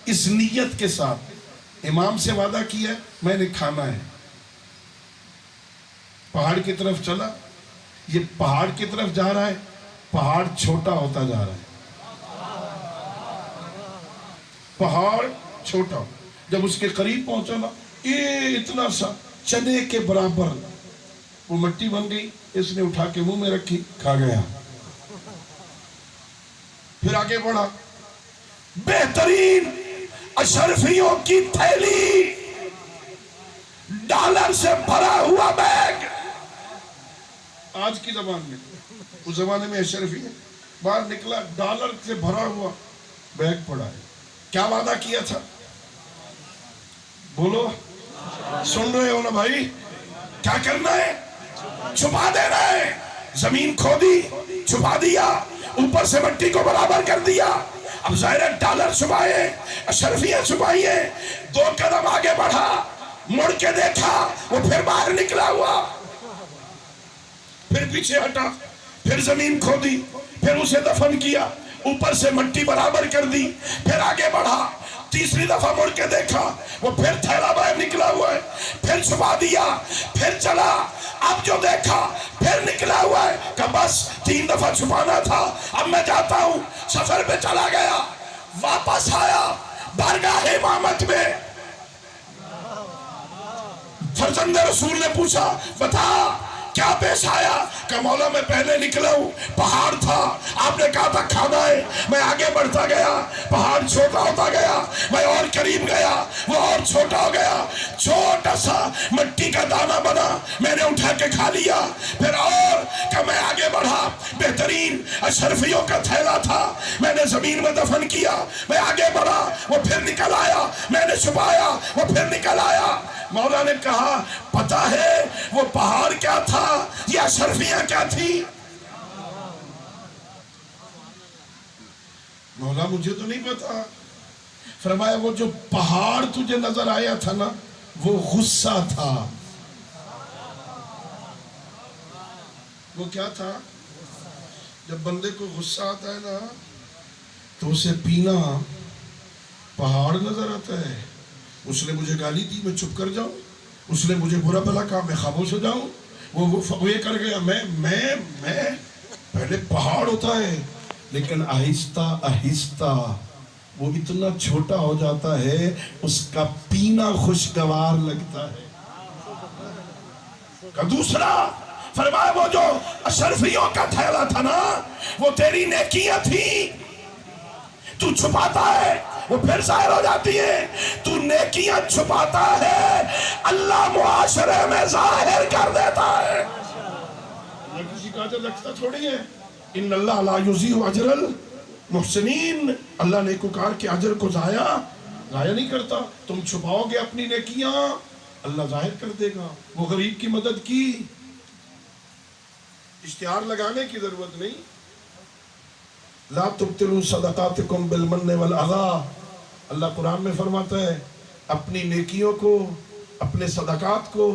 اس نیت کے ساتھ امام سے وعدہ کیا ہے میں نے کھانا ہے. پہاڑ کی طرف چلا. یہ پہاڑ کی طرف جا رہا ہے، پہاڑ چھوٹا ہوتا جا رہا ہے. پہاڑ چھوٹا. جب اس کے قریب پہنچا نا، یہ اتنا سا چنے کے برابر وہ مٹی بن گئی. اس نے اٹھا کے منہ میں رکھی، کھا گیا. پھر آگے بڑھا. بہترین اشرفیوں کی تھیلی، ڈالر سے بھرا ہوا بیگ. آج کی زبان میں، اس زمانے میں اشرفی ہے. باہر نکلا، ڈالر سے بھرا ہوا بیگ پڑا ہے. کیا وعدہ کیا تھا؟ بولو، سن رہے ہو نا بھائی؟ کیا کرنا ہے؟ چھپا دینا ہے. زمین کھودی، چھپا دیا، اوپر سے مٹی کو برابر کر دیا. اب ظاہر ڈالر چھپائے، اشرفیاں چھپائی ہیں. 2 قدم آگے بڑھا، مڑ کے دیکھا، وہ پھر باہر نکلا ہوا. پھر پیچھے ہٹا، پھر زمین کھودی، پھر اسے دفن کیا، اوپر سے مٹی برابر کر دی. پھر آگے بڑھا، تیسری دفعہ مڑ کے دیکھا، وہ پھر تھیلا باہر نکلا ہوا ہے. پھر چھپا دیا، پھر چلا. اب جو دیکھا پھر نکلا ہوا ہے. کہ بس 3 دفعہ چھپانا تھا، اب میں جاتا ہوں. سفر پہ چلا گیا، واپس آیا بارگاہ امامت میں. فرزند رسول نے پوچھا بتا کیا پیش آیا؟ کہ مولا میں پہلے نکلا ہوں، پہاڑ تھا، آپ نے کہا تھا کھانا ہے. میں آگے بڑھتا گیا، پہاڑ چھوٹا ہوتا گیا. میں اور قریب گیا، وہ اور چھوٹا ہو گیا. چھوٹا سا مٹی کا دانہ بنا، میں نے اٹھا کے کھا لیا. پھر اور کہ میں آگے بڑھا، بہترین اشرفیوں کا تھیلا تھا، میں نے زمین میں دفن کیا. میں آگے بڑھا، وہ پھر نکل آیا. میں نے چھپایا، وہ پھر نکل آیا. مولا نے کہا پتہ ہے وہ پہاڑ کیا تھا، یہ اشرفیاں کیا تھی؟ مولا مجھے تو نہیں پتا. فرمایا وہ جو پہاڑ تجھے نظر آیا تھا نا، وہ غصہ تھا. وہ کیا تھا؟ جب بندے کو غصہ آتا ہے نا تو اسے پینا پہاڑ نظر آتا ہے. اس نے مجھے گالی دی، میں چپ کر جاؤں. اس نے مجھے برا بھلا کہا، میں خاموش ہو جاؤں. وہ یہ کر گیا. میں پہلے پہاڑ ہوتا ہے، لیکن آہستہ آہستہ وہ اتنا چھوٹا ہو جاتا ہے، اس کا پینا خوشگوار لگتا ہے. کا دوسرا فرمایا وہ جو اشرفیوں کا تھیلا تھا نا، وہ تیری نیکیاں تھی. تو چھپاتا ہے، وہ پھر ظاہر ہو جاتی ہے. تو نیکیاں چھپاتا ہے، اللہ معاشرے میں ظاہر کر دیتا ہے. اللہ کسی کا اجر رکھتا تھوڑی ہے. ان اللہ لا یضیع اجر المحسنین. اللہ نیکوکار کے اجر کو ضائع نہیں کرتا. تم چھپاؤ گے اپنی نیکیاں، اللہ ظاہر کر دے گا. وہ غریب کی مدد کی، اشتہار لگانے کی ضرورت نہیں. لا تبطلوا صدقاتکم بالمن والعذا، اللہ قرآن میں فرماتا ہے اپنی نیکیوں کو، اپنے صدقات کو،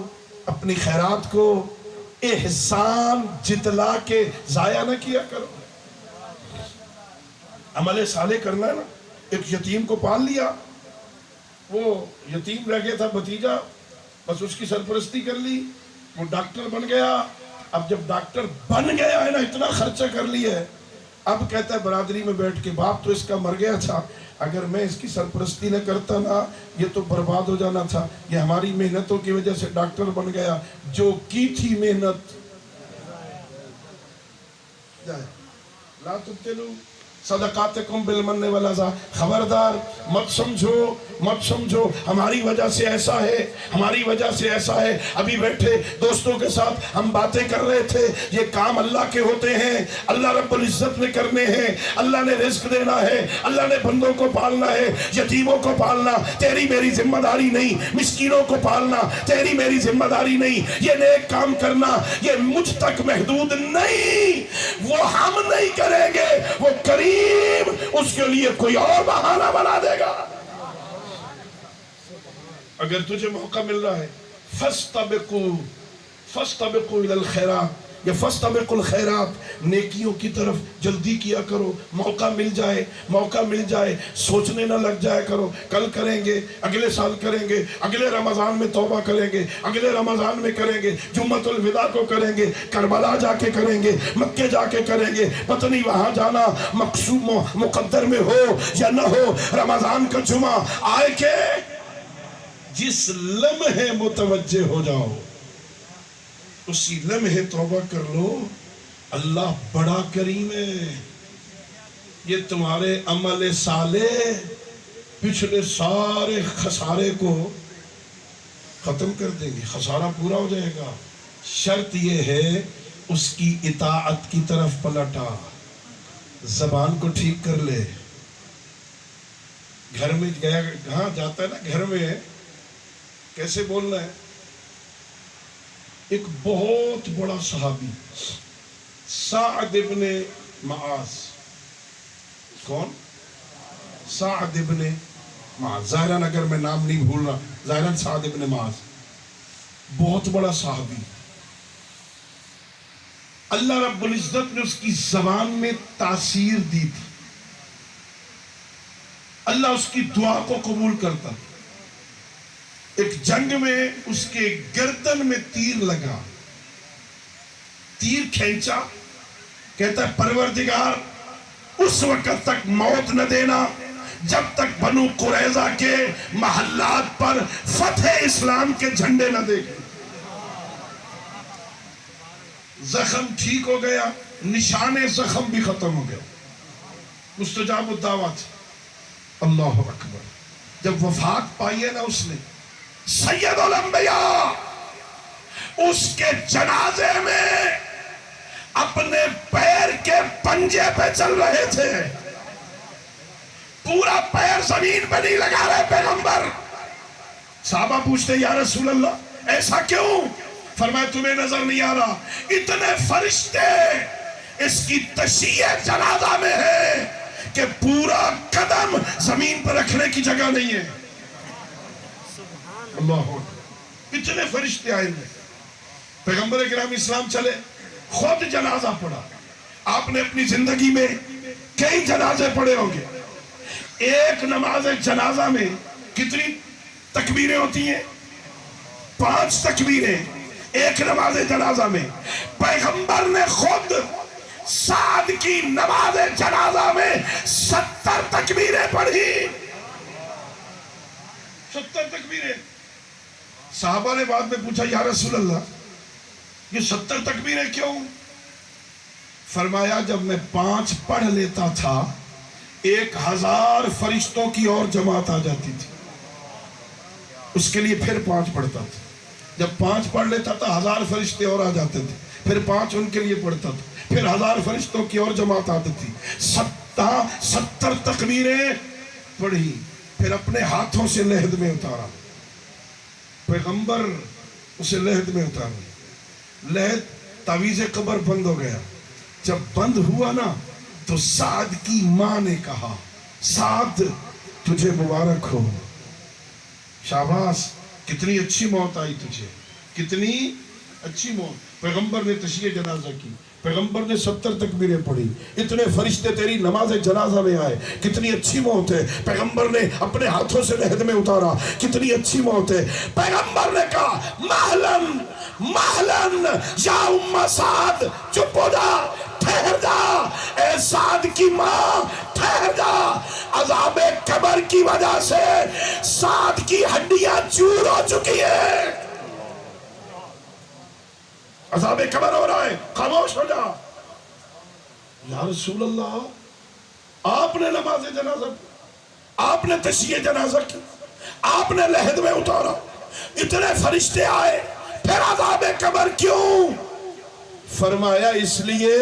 اپنی خیرات کو احسان جتلا کے ضائع نہ کیا کرو۔ عمل صالح کرنا ہے نا۔ ایک یتیم کو پال لیا، وہ یتیم رہ گیا تھا بھتیجا، بس اس کی سرپرستی کر لی، وہ ڈاکٹر بن گیا۔ اب جب ڈاکٹر بن گیا ہے نا، اتنا خرچہ کر لیا ہے، اب کہتا ہے برادری میں بیٹھ کے باپ تو اس کا مر گیا تھا، اگر میں اس کی سرپرستی نہ کرتا نا یہ تو برباد ہو جانا تھا، یہ ہماری محنتوں کی وجہ سے ڈاکٹر بن گیا، جو کی تھی محنت جائے۔ لا تبطلوا صدقاتکم بالمن والعذا، خبردار مت سمجھو ہماری وجہ سے ایسا ہے، ہماری وجہ سے ایسا ہے۔ ابھی بیٹھے دوستوں کے ساتھ ہم باتیں کر رہے تھے، یہ کام اللہ کے ہوتے ہیں، اللہ رب العزت نے کرنے ہیں، اللہ نے رزق دینا ہے، اللہ نے بندوں کو پالنا ہے، یتیموں کو پالنا تیری میری ذمہ داری نہیں، مسکینوں کو پالنا تیری میری ذمہ داری نہیں، یہ نیک کام کرنا یہ مجھ تک محدود نہیں، وہ ہم نہیں کریں گے، وہ کریم اس کے لیے کوئی اور بہانہ بنا دے گا۔ اگر تجھے موقع مل رہا ہے فَاسْتَبِقُوا إِلَى الْخَيْرَاتِ، یا فَاسْتَبِقُوا الْخَيْرَاتِ، نیکیوں کی طرف جلدی کیا کرو، موقع مل جائے سوچنے نہ لگ جایا کرو کل کریں گے، اگلے سال کریں گے، اگلے رمضان میں توبہ کریں گے، اگلے رمضان میں کریں گے، جمعۃ الوداع کو کریں گے، کربلا جا کے کریں گے، مکے جا کے کریں گے، پتہ نہیں وہاں جانا مقصود مقدر میں ہو یا نہ ہو، رمضان کا جمعہ آئے کہ جس لمحے متوجہ ہو جاؤ اسی لمحے توبہ کر لو، اللہ بڑا کریم ہے، یہ تمہارے عمل صالح پچھلے سارے خسارے کو ختم کر دیں گے، خسارہ پورا ہو جائے گا۔ شرط یہ ہے اس کی اطاعت کی طرف پلٹا، زبان کو ٹھیک کر لے۔ گھر میں گیا کہاں جاتا ہے نا، گھر میں کیسے بولنا ہے۔ ایک بہت بڑا صحابی سعد ابن معاذ، کون؟ سعد ابن معاذ، ظاہراً اگر میں نام نہیں بھول رہا، ظاہراً سعد ابن معاذ، بہت بڑا صحابی۔ اللہ رب العزت نے اس کی زبان میں تاثیر دی تھی، اللہ اس کی دعا کو قبول کرتا تھا۔ ایک جنگ میں اس کے گردن میں تیر لگا، تیر کھینچا، کہتا ہے پروردگار اس وقت تک موت نہ دینا جب تک بنو قریظہ کے محلات پر فتح اسلام کے جھنڈے نہ دیکھیں۔ زخم ٹھیک ہو گیا، نشان زخم بھی ختم ہو گیا، مستجاب الدعوات۔ اللہ اکبر۔ جب وفات پائی ہے نا اس نے، سید الانبیاء اس کے جنازے میں اپنے پیر کے پنجے پہ چل رہے تھے، پورا پیر زمین پہ نہیں لگا رہے پیغمبر۔ صحابہ پوچھتے یا رسول اللہ ایسا کیوں؟ فرمایا تمہیں نظر نہیں آ رہا اتنے فرشتے اس کی تشییع جنازہ میں ہے کہ پورا قدم زمین پر رکھنے کی جگہ نہیں ہے۔ اللہ اتنے فرشتے آئے ہیں۔ پیغمبر کرام اسلام چلے، خود جنازہ پڑھا۔ آپ نے اپنی زندگی میں کئی جنازے پڑھے ہوں گے۔ ایک نماز جنازہ میں کتنی تکبیریں ہوتی ہیں؟ 5 تکبیریں ایک نماز جنازہ میں۔ پیغمبر نے خود سعد کی نماز جنازہ میں 70 تکبیریں پڑھی۔ 70 تکبیریں۔ صحابہ نے بعد میں پوچھا یا رسول اللہ یہ 70 تکبیریں کیوں؟ فرمایا جب میں 5 پڑھ لیتا تھا 1000 فرشتوں کی اور جماعت آ جاتی تھی، اس کے لیے پھر 5 پڑھتا تھا۔ جب 5 پڑھ لیتا تھا 1000 فرشتے اور آ جاتے تھے، پھر 5 ان کے لیے پڑھتا تھا، پھر 1000 فرشتوں کی اور جماعت آتی تھی۔ 70 تکبیریں پڑھی، پھر اپنے ہاتھوں سے لحد میں اتارا۔ پیغمبر اسے لحد میں اتارا، لحد تعویذ قبر بند ہو گیا۔ جب بند ہوا نا تو سعد کی ماں نے کہا سعد تجھے مبارک ہو، شاباش، کتنی اچھی موت آئی تجھے، کتنی اچھی موت۔ پیغمبر نے تشییع جنازہ کی، پیغمبر نے 70 تکبیریں پڑھی، اتنے فرشتے تیری نماز جنازہ میں آئے، کتنی اچھی موت ہے۔ پیغمبر نے اپنے ہاتھوں سے لحد میں اتارا، کتنی اچھی موت ہے۔ پیغمبر نے کہا مہلن مہلن یا ام سعد، چپ ہو جا، ٹھہر جا، اے سعد کی ماں ٹھہر جا، عذاب قبر کی وجہ سے سعد کی ہڈیاں چور ہو چکی ہیں، عذاب قبر ہو رہا ہے، خاموش ہو جا۔ یا رسول اللہ، آپ نے نماز جنازہ کی، آپ نے تشییع جنازہ کی، آپ نے لحد میں اتارا، اتنے فرشتے آئے، پھر عذاب قبر کیوں؟ فرمایا اس لیے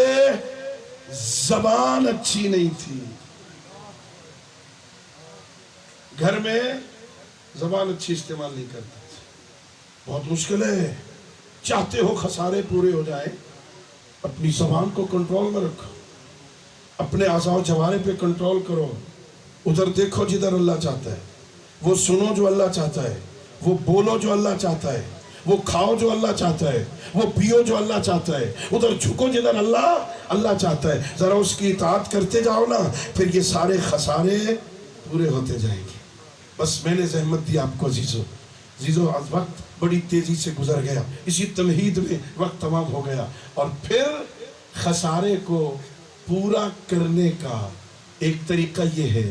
زبان اچھی نہیں تھی، گھر میں زبان اچھی استعمال نہیں کرتے تھے۔ بہت مشکل ہے، چاہتے ہو خسارے پورے ہو جائیں، اپنی زبان کو کنٹرول میں رکھو، اپنے اعضاء و جوارح پہ کنٹرول کرو، ادھر دیکھو جدھر اللہ چاہتا ہے، وہ سنو جو اللہ چاہتا ہے، وہ بولو جو اللہ چاہتا ہے، وہ کھاؤ جو اللہ چاہتا ہے، وہ پیو جو اللہ چاہتا ہے، ادھر جھکو جدھر اللہ چاہتا ہے، ذرا اس کی اطاعت کرتے جاؤ نا، پھر یہ سارے خسارے پورے ہوتے جائیں گے۔ بس میں نے زحمت دی آپ کو عزیزو، آج وقت بڑی تیزی سے گزر گیا، اسی تمہید میں وقت تمام ہو گیا، اور پھر خسارے کو پورا کرنے کا ایک طریقہ یہ ہے،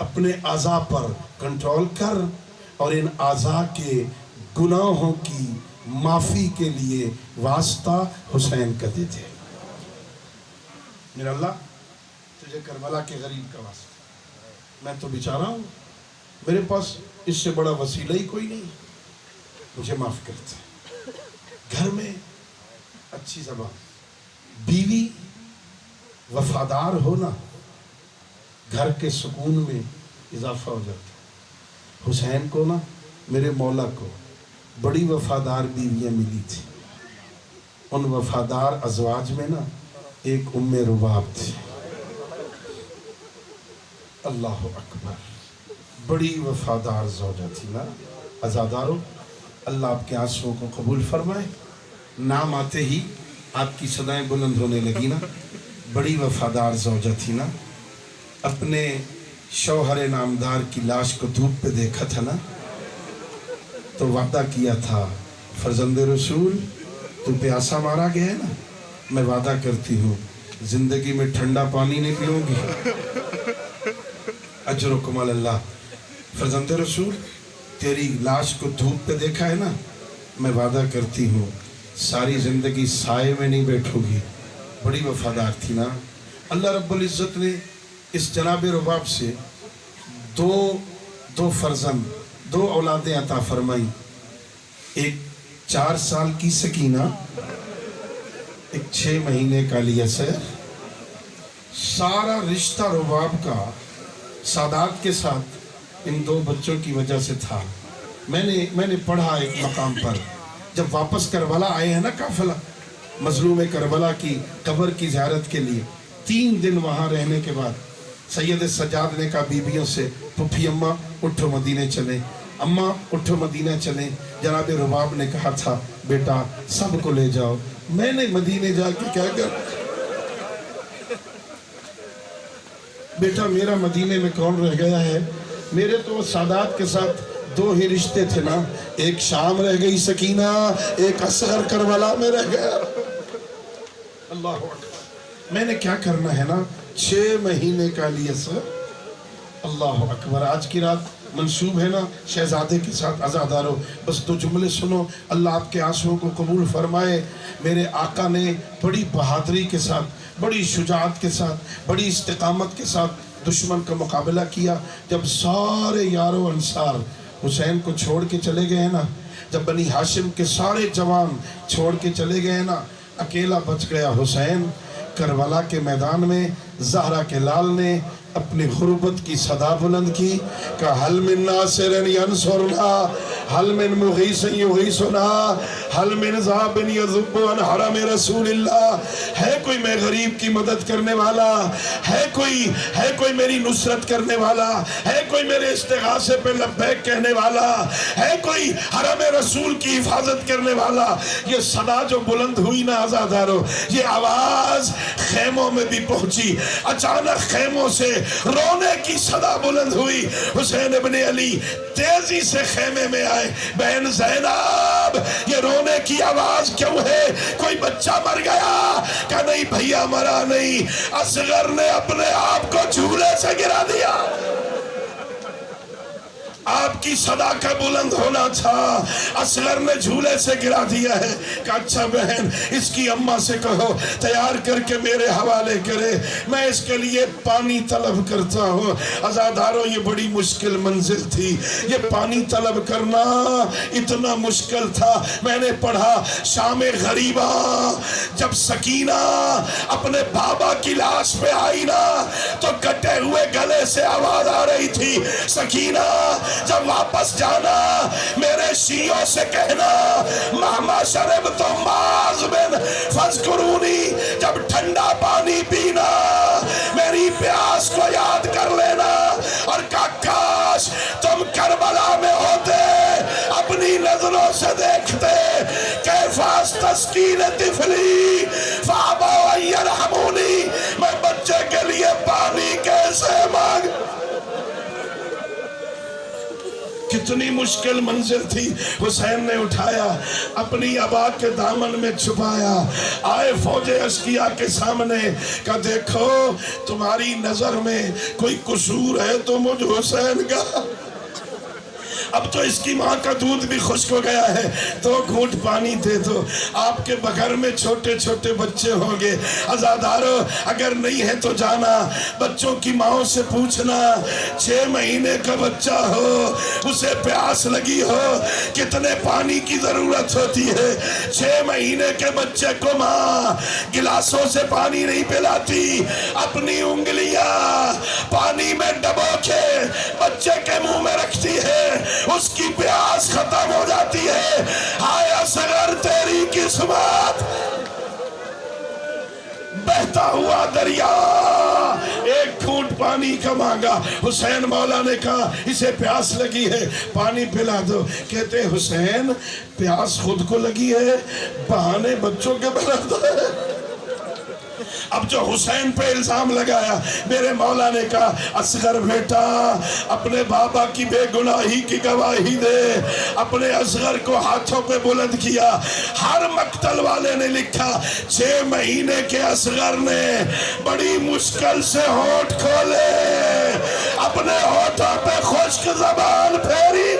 اپنے اعضاء پر کنٹرول کر، اور ان اعضاء کے گناہوں کی معافی کے لیے واسطہ حسین کا دے دے۔ میرا اللہ تجھے کربلا کے غریب کا واسطہ، میں تو بیچارہ ہوں، میرے پاس اس سے بڑا وسیلہ ہی کوئی نہیں، مجھے معاف کرتے۔ گھر میں اچھی زبان، بیوی وفادار ہونا، گھر کے سکون میں اضافہ ہو جاتا۔ حسین کو نا، میرے مولا کو بڑی وفادار بیویاں ملی تھی، ان وفادار ازواج میں نا ایک ام رباب تھی، اللہ اکبر، بڑی وفادار زوجہ تھی نا۔ عزادارو، اللہ آپ کے آنسوؤں کو قبول فرمائے۔ نام آتے ہی آپ کی صدائیں بلند ہونے لگی نا، بڑی وفادار زوجہ تھی نا۔ اپنے شوہر نامدار کی لاش کو دھوپ پہ دیکھا تھا نا، تو وعدہ کیا تھا، فرزند رسول تو پیاسا مارا گیا ہے نا، میں وعدہ کرتی ہوں زندگی میں ٹھنڈا پانی نہیں پیوں گی، اجرکم علی اللہ۔ فرزند رسول تیری لاش کو دھوپ پہ دیکھا ہے نا، میں وعدہ کرتی ہوں ساری زندگی سائے میں نہیں بیٹھو گی۔ بڑی وفادار تھی نا۔ اللہ رب العزت نے اس جناب رباب سے دو فرزند، دو اولادیں عطا فرمائی، ایک 4 سال کی سکینہ، ایک 6 مہینے کا الیسر۔ سارا رشتہ رباب کا سادات کے ساتھ ان 2 بچوں کی وجہ سے تھا۔ میں نے پڑھا ایک مقام پر، جب واپس کربلا آئے ہیں نا قافلہ، مظلوم کربلا کی قبر کی زیارت کے لیے، 3 دن وہاں رہنے کے بعد سید سجاد نے کہا بیبیوں سے، پھپھی اماں اٹھو مدینے چلیں، اماں اٹھو مدینہ چلیں۔ جناب رباب نے کہا تھا بیٹا سب کو لے جاؤ، میں نے مدینے جا کے کیا کر، بیٹا میرا مدینے میں کون رہ گیا ہے، میرے تو سادات کے ساتھ 2 ہی رشتے تھے نا، ایک شام رہ گئی سکینہ، ایک اصغر کربلا میں رہ گیا۔ اللہ اکبر، میں نے کیا کرنا ہے نا، 6 مہینے کا الیسر۔ اللہ اکبر، آج کی رات منسوب ہے نا شہزادے کے ساتھ۔ عزادارو بس 2 جملے سنو، اللہ آپ کے آنسوؤں کو قبول فرمائے۔ میرے آقا نے بڑی بہادری کے ساتھ، بڑی شجاعت کے ساتھ، بڑی استقامت کے ساتھ دشمن کا مقابلہ کیا۔ جب سارے یار و انصار حسین کو چھوڑ کے چلے گئے نا، جب بنی ہاشم کے سارے جوان چھوڑ کے چلے گئے نا، اکیلا بچ گیا حسین۔ کربلا کے میدان میں زہرا کے لال نے اپنی غربت کی صدا بلند کی، کہا حل من ناصر ینصرنا، حل من مغیث یغیثنا، حل من ذاب یذب عن حرم رسول اللہ، ہے کوئی میں غریب کی مدد کرنے والا، ہے کوئی میری نصرت کرنے والا، ہے کوئی میرے استغاثے پہ لبیک کہنے والا، ہے کوئی حرم رسول کی حفاظت کرنے والا؟ یہ صدا جو بلند ہوئی نا عزادارو، یہ آواز خیموں میں بھی پہنچی، اچانک خیموں سے رونے کی صدا بلند ہوئی۔ حسین ابن علی تیزی سے خیمے میں آئے، بہن زینب یہ رونے کی آواز کیوں ہے؟ کوئی بچہ مر گیا؟ کہا نہیں بھیا مرا نہیں، اصغر نے اپنے آپ کو جھولے سے گرا دیا۔ آپ کی صدا کا بلند ہونا تھا، اصغر نے جھولے سے گرا دیا ہے۔ کہا اچھا بہن اس کی اماں سے کہو تیار کر کے میرے حوالے کرے، میں اس کے لیے پانی طلب کرتا ہوں۔ عزاداروں یہ بڑی مشکل منزل تھی، یہ پانی طلب کرنا اتنا مشکل تھا۔ میں نے پڑھا شام غریبہ جب سکینہ اپنے بابا کی لاش پہ آئی نا تو کٹے ہوئے گلے سے آواز آ رہی تھی، سکینہ جب واپس جانا میرے شیعوں سے کہنا ماما شرب تو ماز بن فذکرونی، جب ٹھنڈا پانی پینا میری پیاس کو یاد کر لینا۔ اور کاش تم کربلا میں ہوتے، اپنی نظروں سے دیکھتے کیف استسقی طفلی فابوا ان یرحمونی، میں بچے کے لیے پانی کیسے مانگ۔ کتنی مشکل منزل تھی، حسین نے اٹھایا اپنی ابا کے دامن میں چھپایا، آئے فوج اشقیاء کے سامنے کہ دیکھو تمہاری نظر میں کوئی قصور ہے تو مجھ حسین کا، اب تو اس کی ماں کا دودھ بھی خشک ہو گیا ہے، 2 گھونٹ پانی دے دو۔ آپ کے بغیر میں چھوٹے چھوٹے بچے ہوں گے، عزادارو اگر نہیں ہے تو جانا بچوں کی ماں سے پوچھنا، 6 مہینے کا بچہ ہو اسے پیاس لگی ہو کتنے پانی کی ضرورت ہوتی ہے۔ 6 مہینے کے بچے کو ماں گلاسوں سے پانی نہیں پلاتی، اپنی انگلیاں پانی میں ڈبو کے بچے کے منہ میں رکھتی ہے، اس کی پیاس ختم ہو جاتی ہے۔ ہائے اصغر تیری قسمت، بہتا ہوا دریا 1 گھونٹ پانی کا مانگا۔ حسین مولا نے کہا اسے پیاس لگی ہے پانی پلا دو۔ کہتے حسین پیاس خود کو لگی ہے، بہانے بچوں کے بناتا ہے۔ اب جو حسین پہ الزام لگایا، میرے مولا نے کہا اصغر بیٹا اپنے بابا کی بے گناہی کی گواہی دے۔ اپنے اصغر کو ہاتھوں پہ بلند کیا، ہر مقتل والے نے لکھا 6 مہینے کے اصغر نے بڑی مشکل سے ہونٹ کھولے، اپنے ہونٹوں پہ خشک زبان پھیری،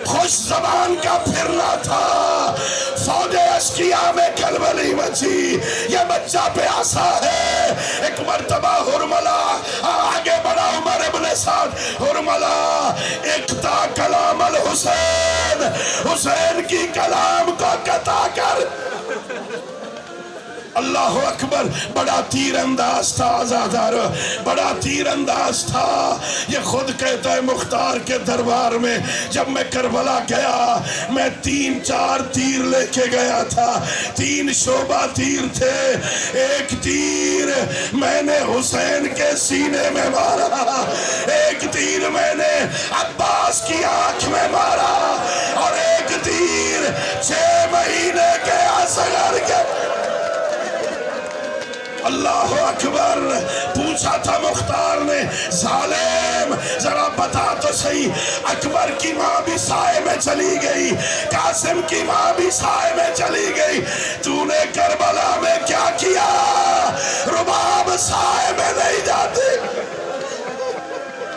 خوش زبان کا پھرنا تھا۔ فوج اشقیاء میں کھلبلی مچی، یہ بچہ پیاسا ہے۔ ایک مرتبہ حرملہ آگے بڑھا، عمر ابن سعد، حرملہ اقطع کلام الحسین، حسین کی کلام کو قطع کر۔ اللہ اکبر، بڑا تیر انداز تھا عزادار، بڑا تیر انداز تھا۔ یہ خود کہتا ہے مختار کے دربار میں جب میں کربلا گیا میں 3-4 تیر لے کے گیا تھا، 3 شعبہ تیر تھے۔ ایک تیر میں نے حسین کے سینے میں مارا، ایک تیر میں نے عباس کی آنکھ میں مارا، اور ایک تیر 6 مہینے کے اصغر کے۔ اللہ اکبر، پوچھا تھا مختار نے ظالم ذرا بتا تو صحیح، اکبر کی ماں بھی سائے میں چلی گئی، قاسم کی ماں بھی سائے میں چلی گئی، تو نے کربلا میں کیا کیا؟ رباب سائے میں نہیں جاتی۔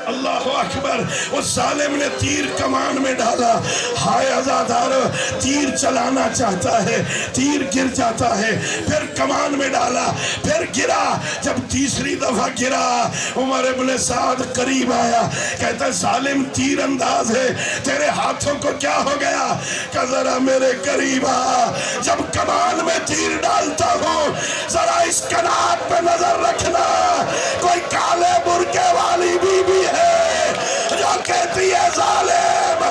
اللہ اکبر، اس ظالم نے تیر کمان میں ڈالا، ہائے عزادارو تیر چلانا چاہتا ہے، تیر گر جاتا ہے، پھر کمان میں ڈالا، پھر گرا۔ جب تیسری دفعہ گرا عمر ابن سعد قریب آیا، کہتا ظالم تیر انداز ہے، تیرے ہاتھوں کو کیا ہو گیا؟ کہ کا ذرا میرے قریب آ، جب کمان میں تیر ڈالتا ہوں ذرا اس کنات پہ نظر رکھنا، کوئی کالے برقع والی بی بی ہے جو کہتی ہے ظالم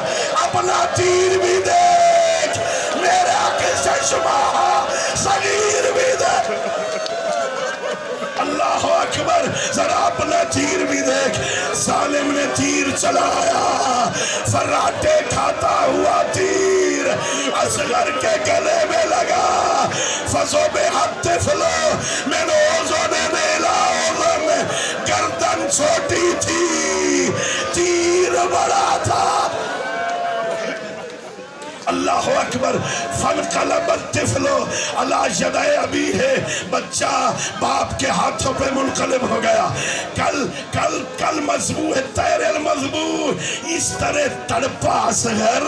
اپنا تیر بھی دیکھ، میرا چشمہ صغیر بھی دیکھ، اللہ اکبر، ذرا اپنا تیر بھی دیکھ۔ ظالم نے تیر چلایا، فراٹے کھاتا ہوا تیر اصغر کے گلے میں لگا، فَصُبِحَ الطِّفْلُ مِنْ أُذُنٍ إِلَىٰ أُذُنٍ، گردن چھوٹی تھی تیر بڑا تھا۔ اللہ اکبر، فَانْقَلَبَ الطِّفْلُ عَلَىٰ يَدَيْ أَبِيهِ، بچہ باپ کے ہاتھوں پہ منقلب ہو گیا۔ کل مذبوح الطیر المذبوح، اس طرح تڑپا اصغر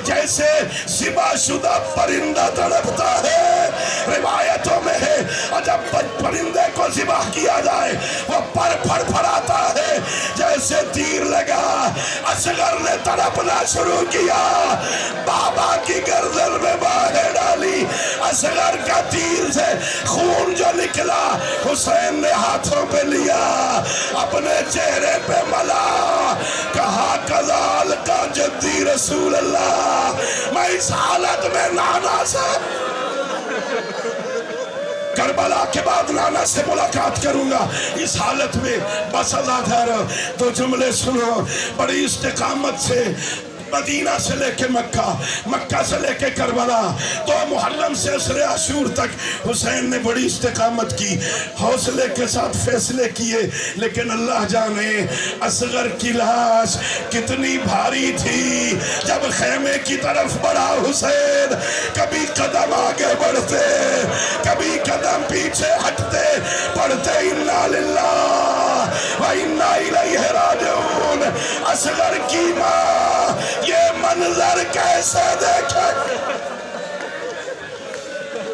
جیسے ذبح شدہ پرندہ تڑپتا ہے۔ روایتوں میں ہے جب پرندے کو ذبح کیا جائے وہ پر پھڑ پھڑاتا ہے، جیسے تیر لگا اصغر نے تڑپنا شروع کیا، بابا کی گردن میں باہیں ڈالی، اصغر کا تیر سے خون جو نکلا حسین نے ہاتھوں پہ لیا، اپنے چہرے پہ ملا، کہا کذالک جدی رسول اللہ، میں اس حالت میں نانا سے کربلا کے بعد نانا سے ملاقات کروں گا، اس حالت میں بس ازادار دو جملے سنو، بڑی استقامت سے مدینہ سے لے کے مکہ سے لے کے کربلا، 2 محرم سے عصر عاشور تک حسین نے بڑی استقامت کی، حوصلے کے ساتھ فیصلے کیے، لیکن اللہ جانے اصغر کی لاش کتنی بھاری تھی۔ جب خیمے کی طرف بڑھا حسین، کبھی قدم آگے بڑھتے کبھی قدم پیچھے ہٹتے، پڑھتے اِنَّا لِلَّهِ وَإِنَّا إِلَيْهِ رَاجِعُونَ، اصغر کی ماں یہ منظر کیسے دیکھے؟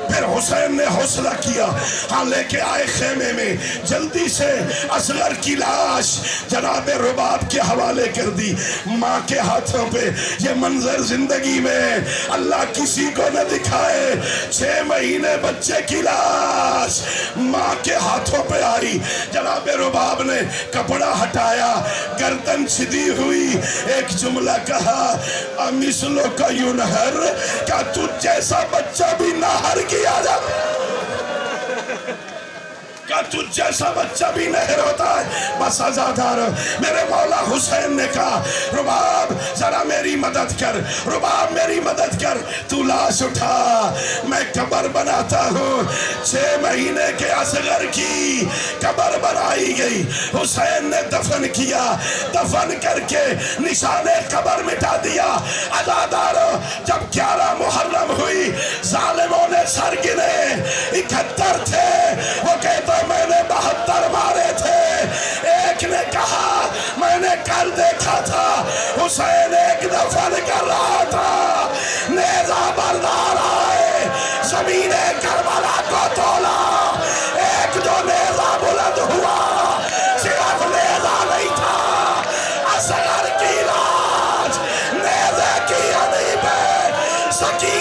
پھر حسین نے حوصلہ کیا، ہاں لے کے آئے خیمے میں، جلدی سے اصغر کی لاش جناب رباب کے حوالے کر دی، ماں کے ہاتھوں پہ۔ یہ منظر زندگی میں اللہ کسی کو نہ دکھائے، 6 مہینے بچے کی لاش ماں کے ہاتھوں پہ آئی، جناب رباب نے کپڑا ہٹایا، گردن سیدھی ہوئی، ایک جملہ کہا، اَمِثْلُكَ يُنْهَرْ، کیا تجھ جیسا بچہ بھی نہر کیا جاتا؟ کیا تجھ جیسا بچہ بھی نہر ہوتا ہے؟ بس آزادار میرے مولا حسین نے کہا، رباب ذرا میری مدد کر، رباب میری مدد کر، تو لاش اٹھا، میں قبر بناتا ہوں۔ 6 مہینے کے اصغر کی قبر بنائی گئی، حسین نے دفن کیا، دفن کر کے نشان قبر مٹا دیا۔ آزادارو جب 11 محرم ہوئی، ظالموں نے سر گنے، 71 تھے، وہ کہتا میں نے 72 مارے تھے، ایک نے کہا میں نے کل دیکھا تھا حسین ایک دفن کر رہا تھا، نیزہ بردار آئے، زمین کربلا کو تولا، ایک جو نیزہ بلند ہوا، صرف نیزہ نہیں تھا، اصغر کی لاش نیزے کی حدیب ہے، سکی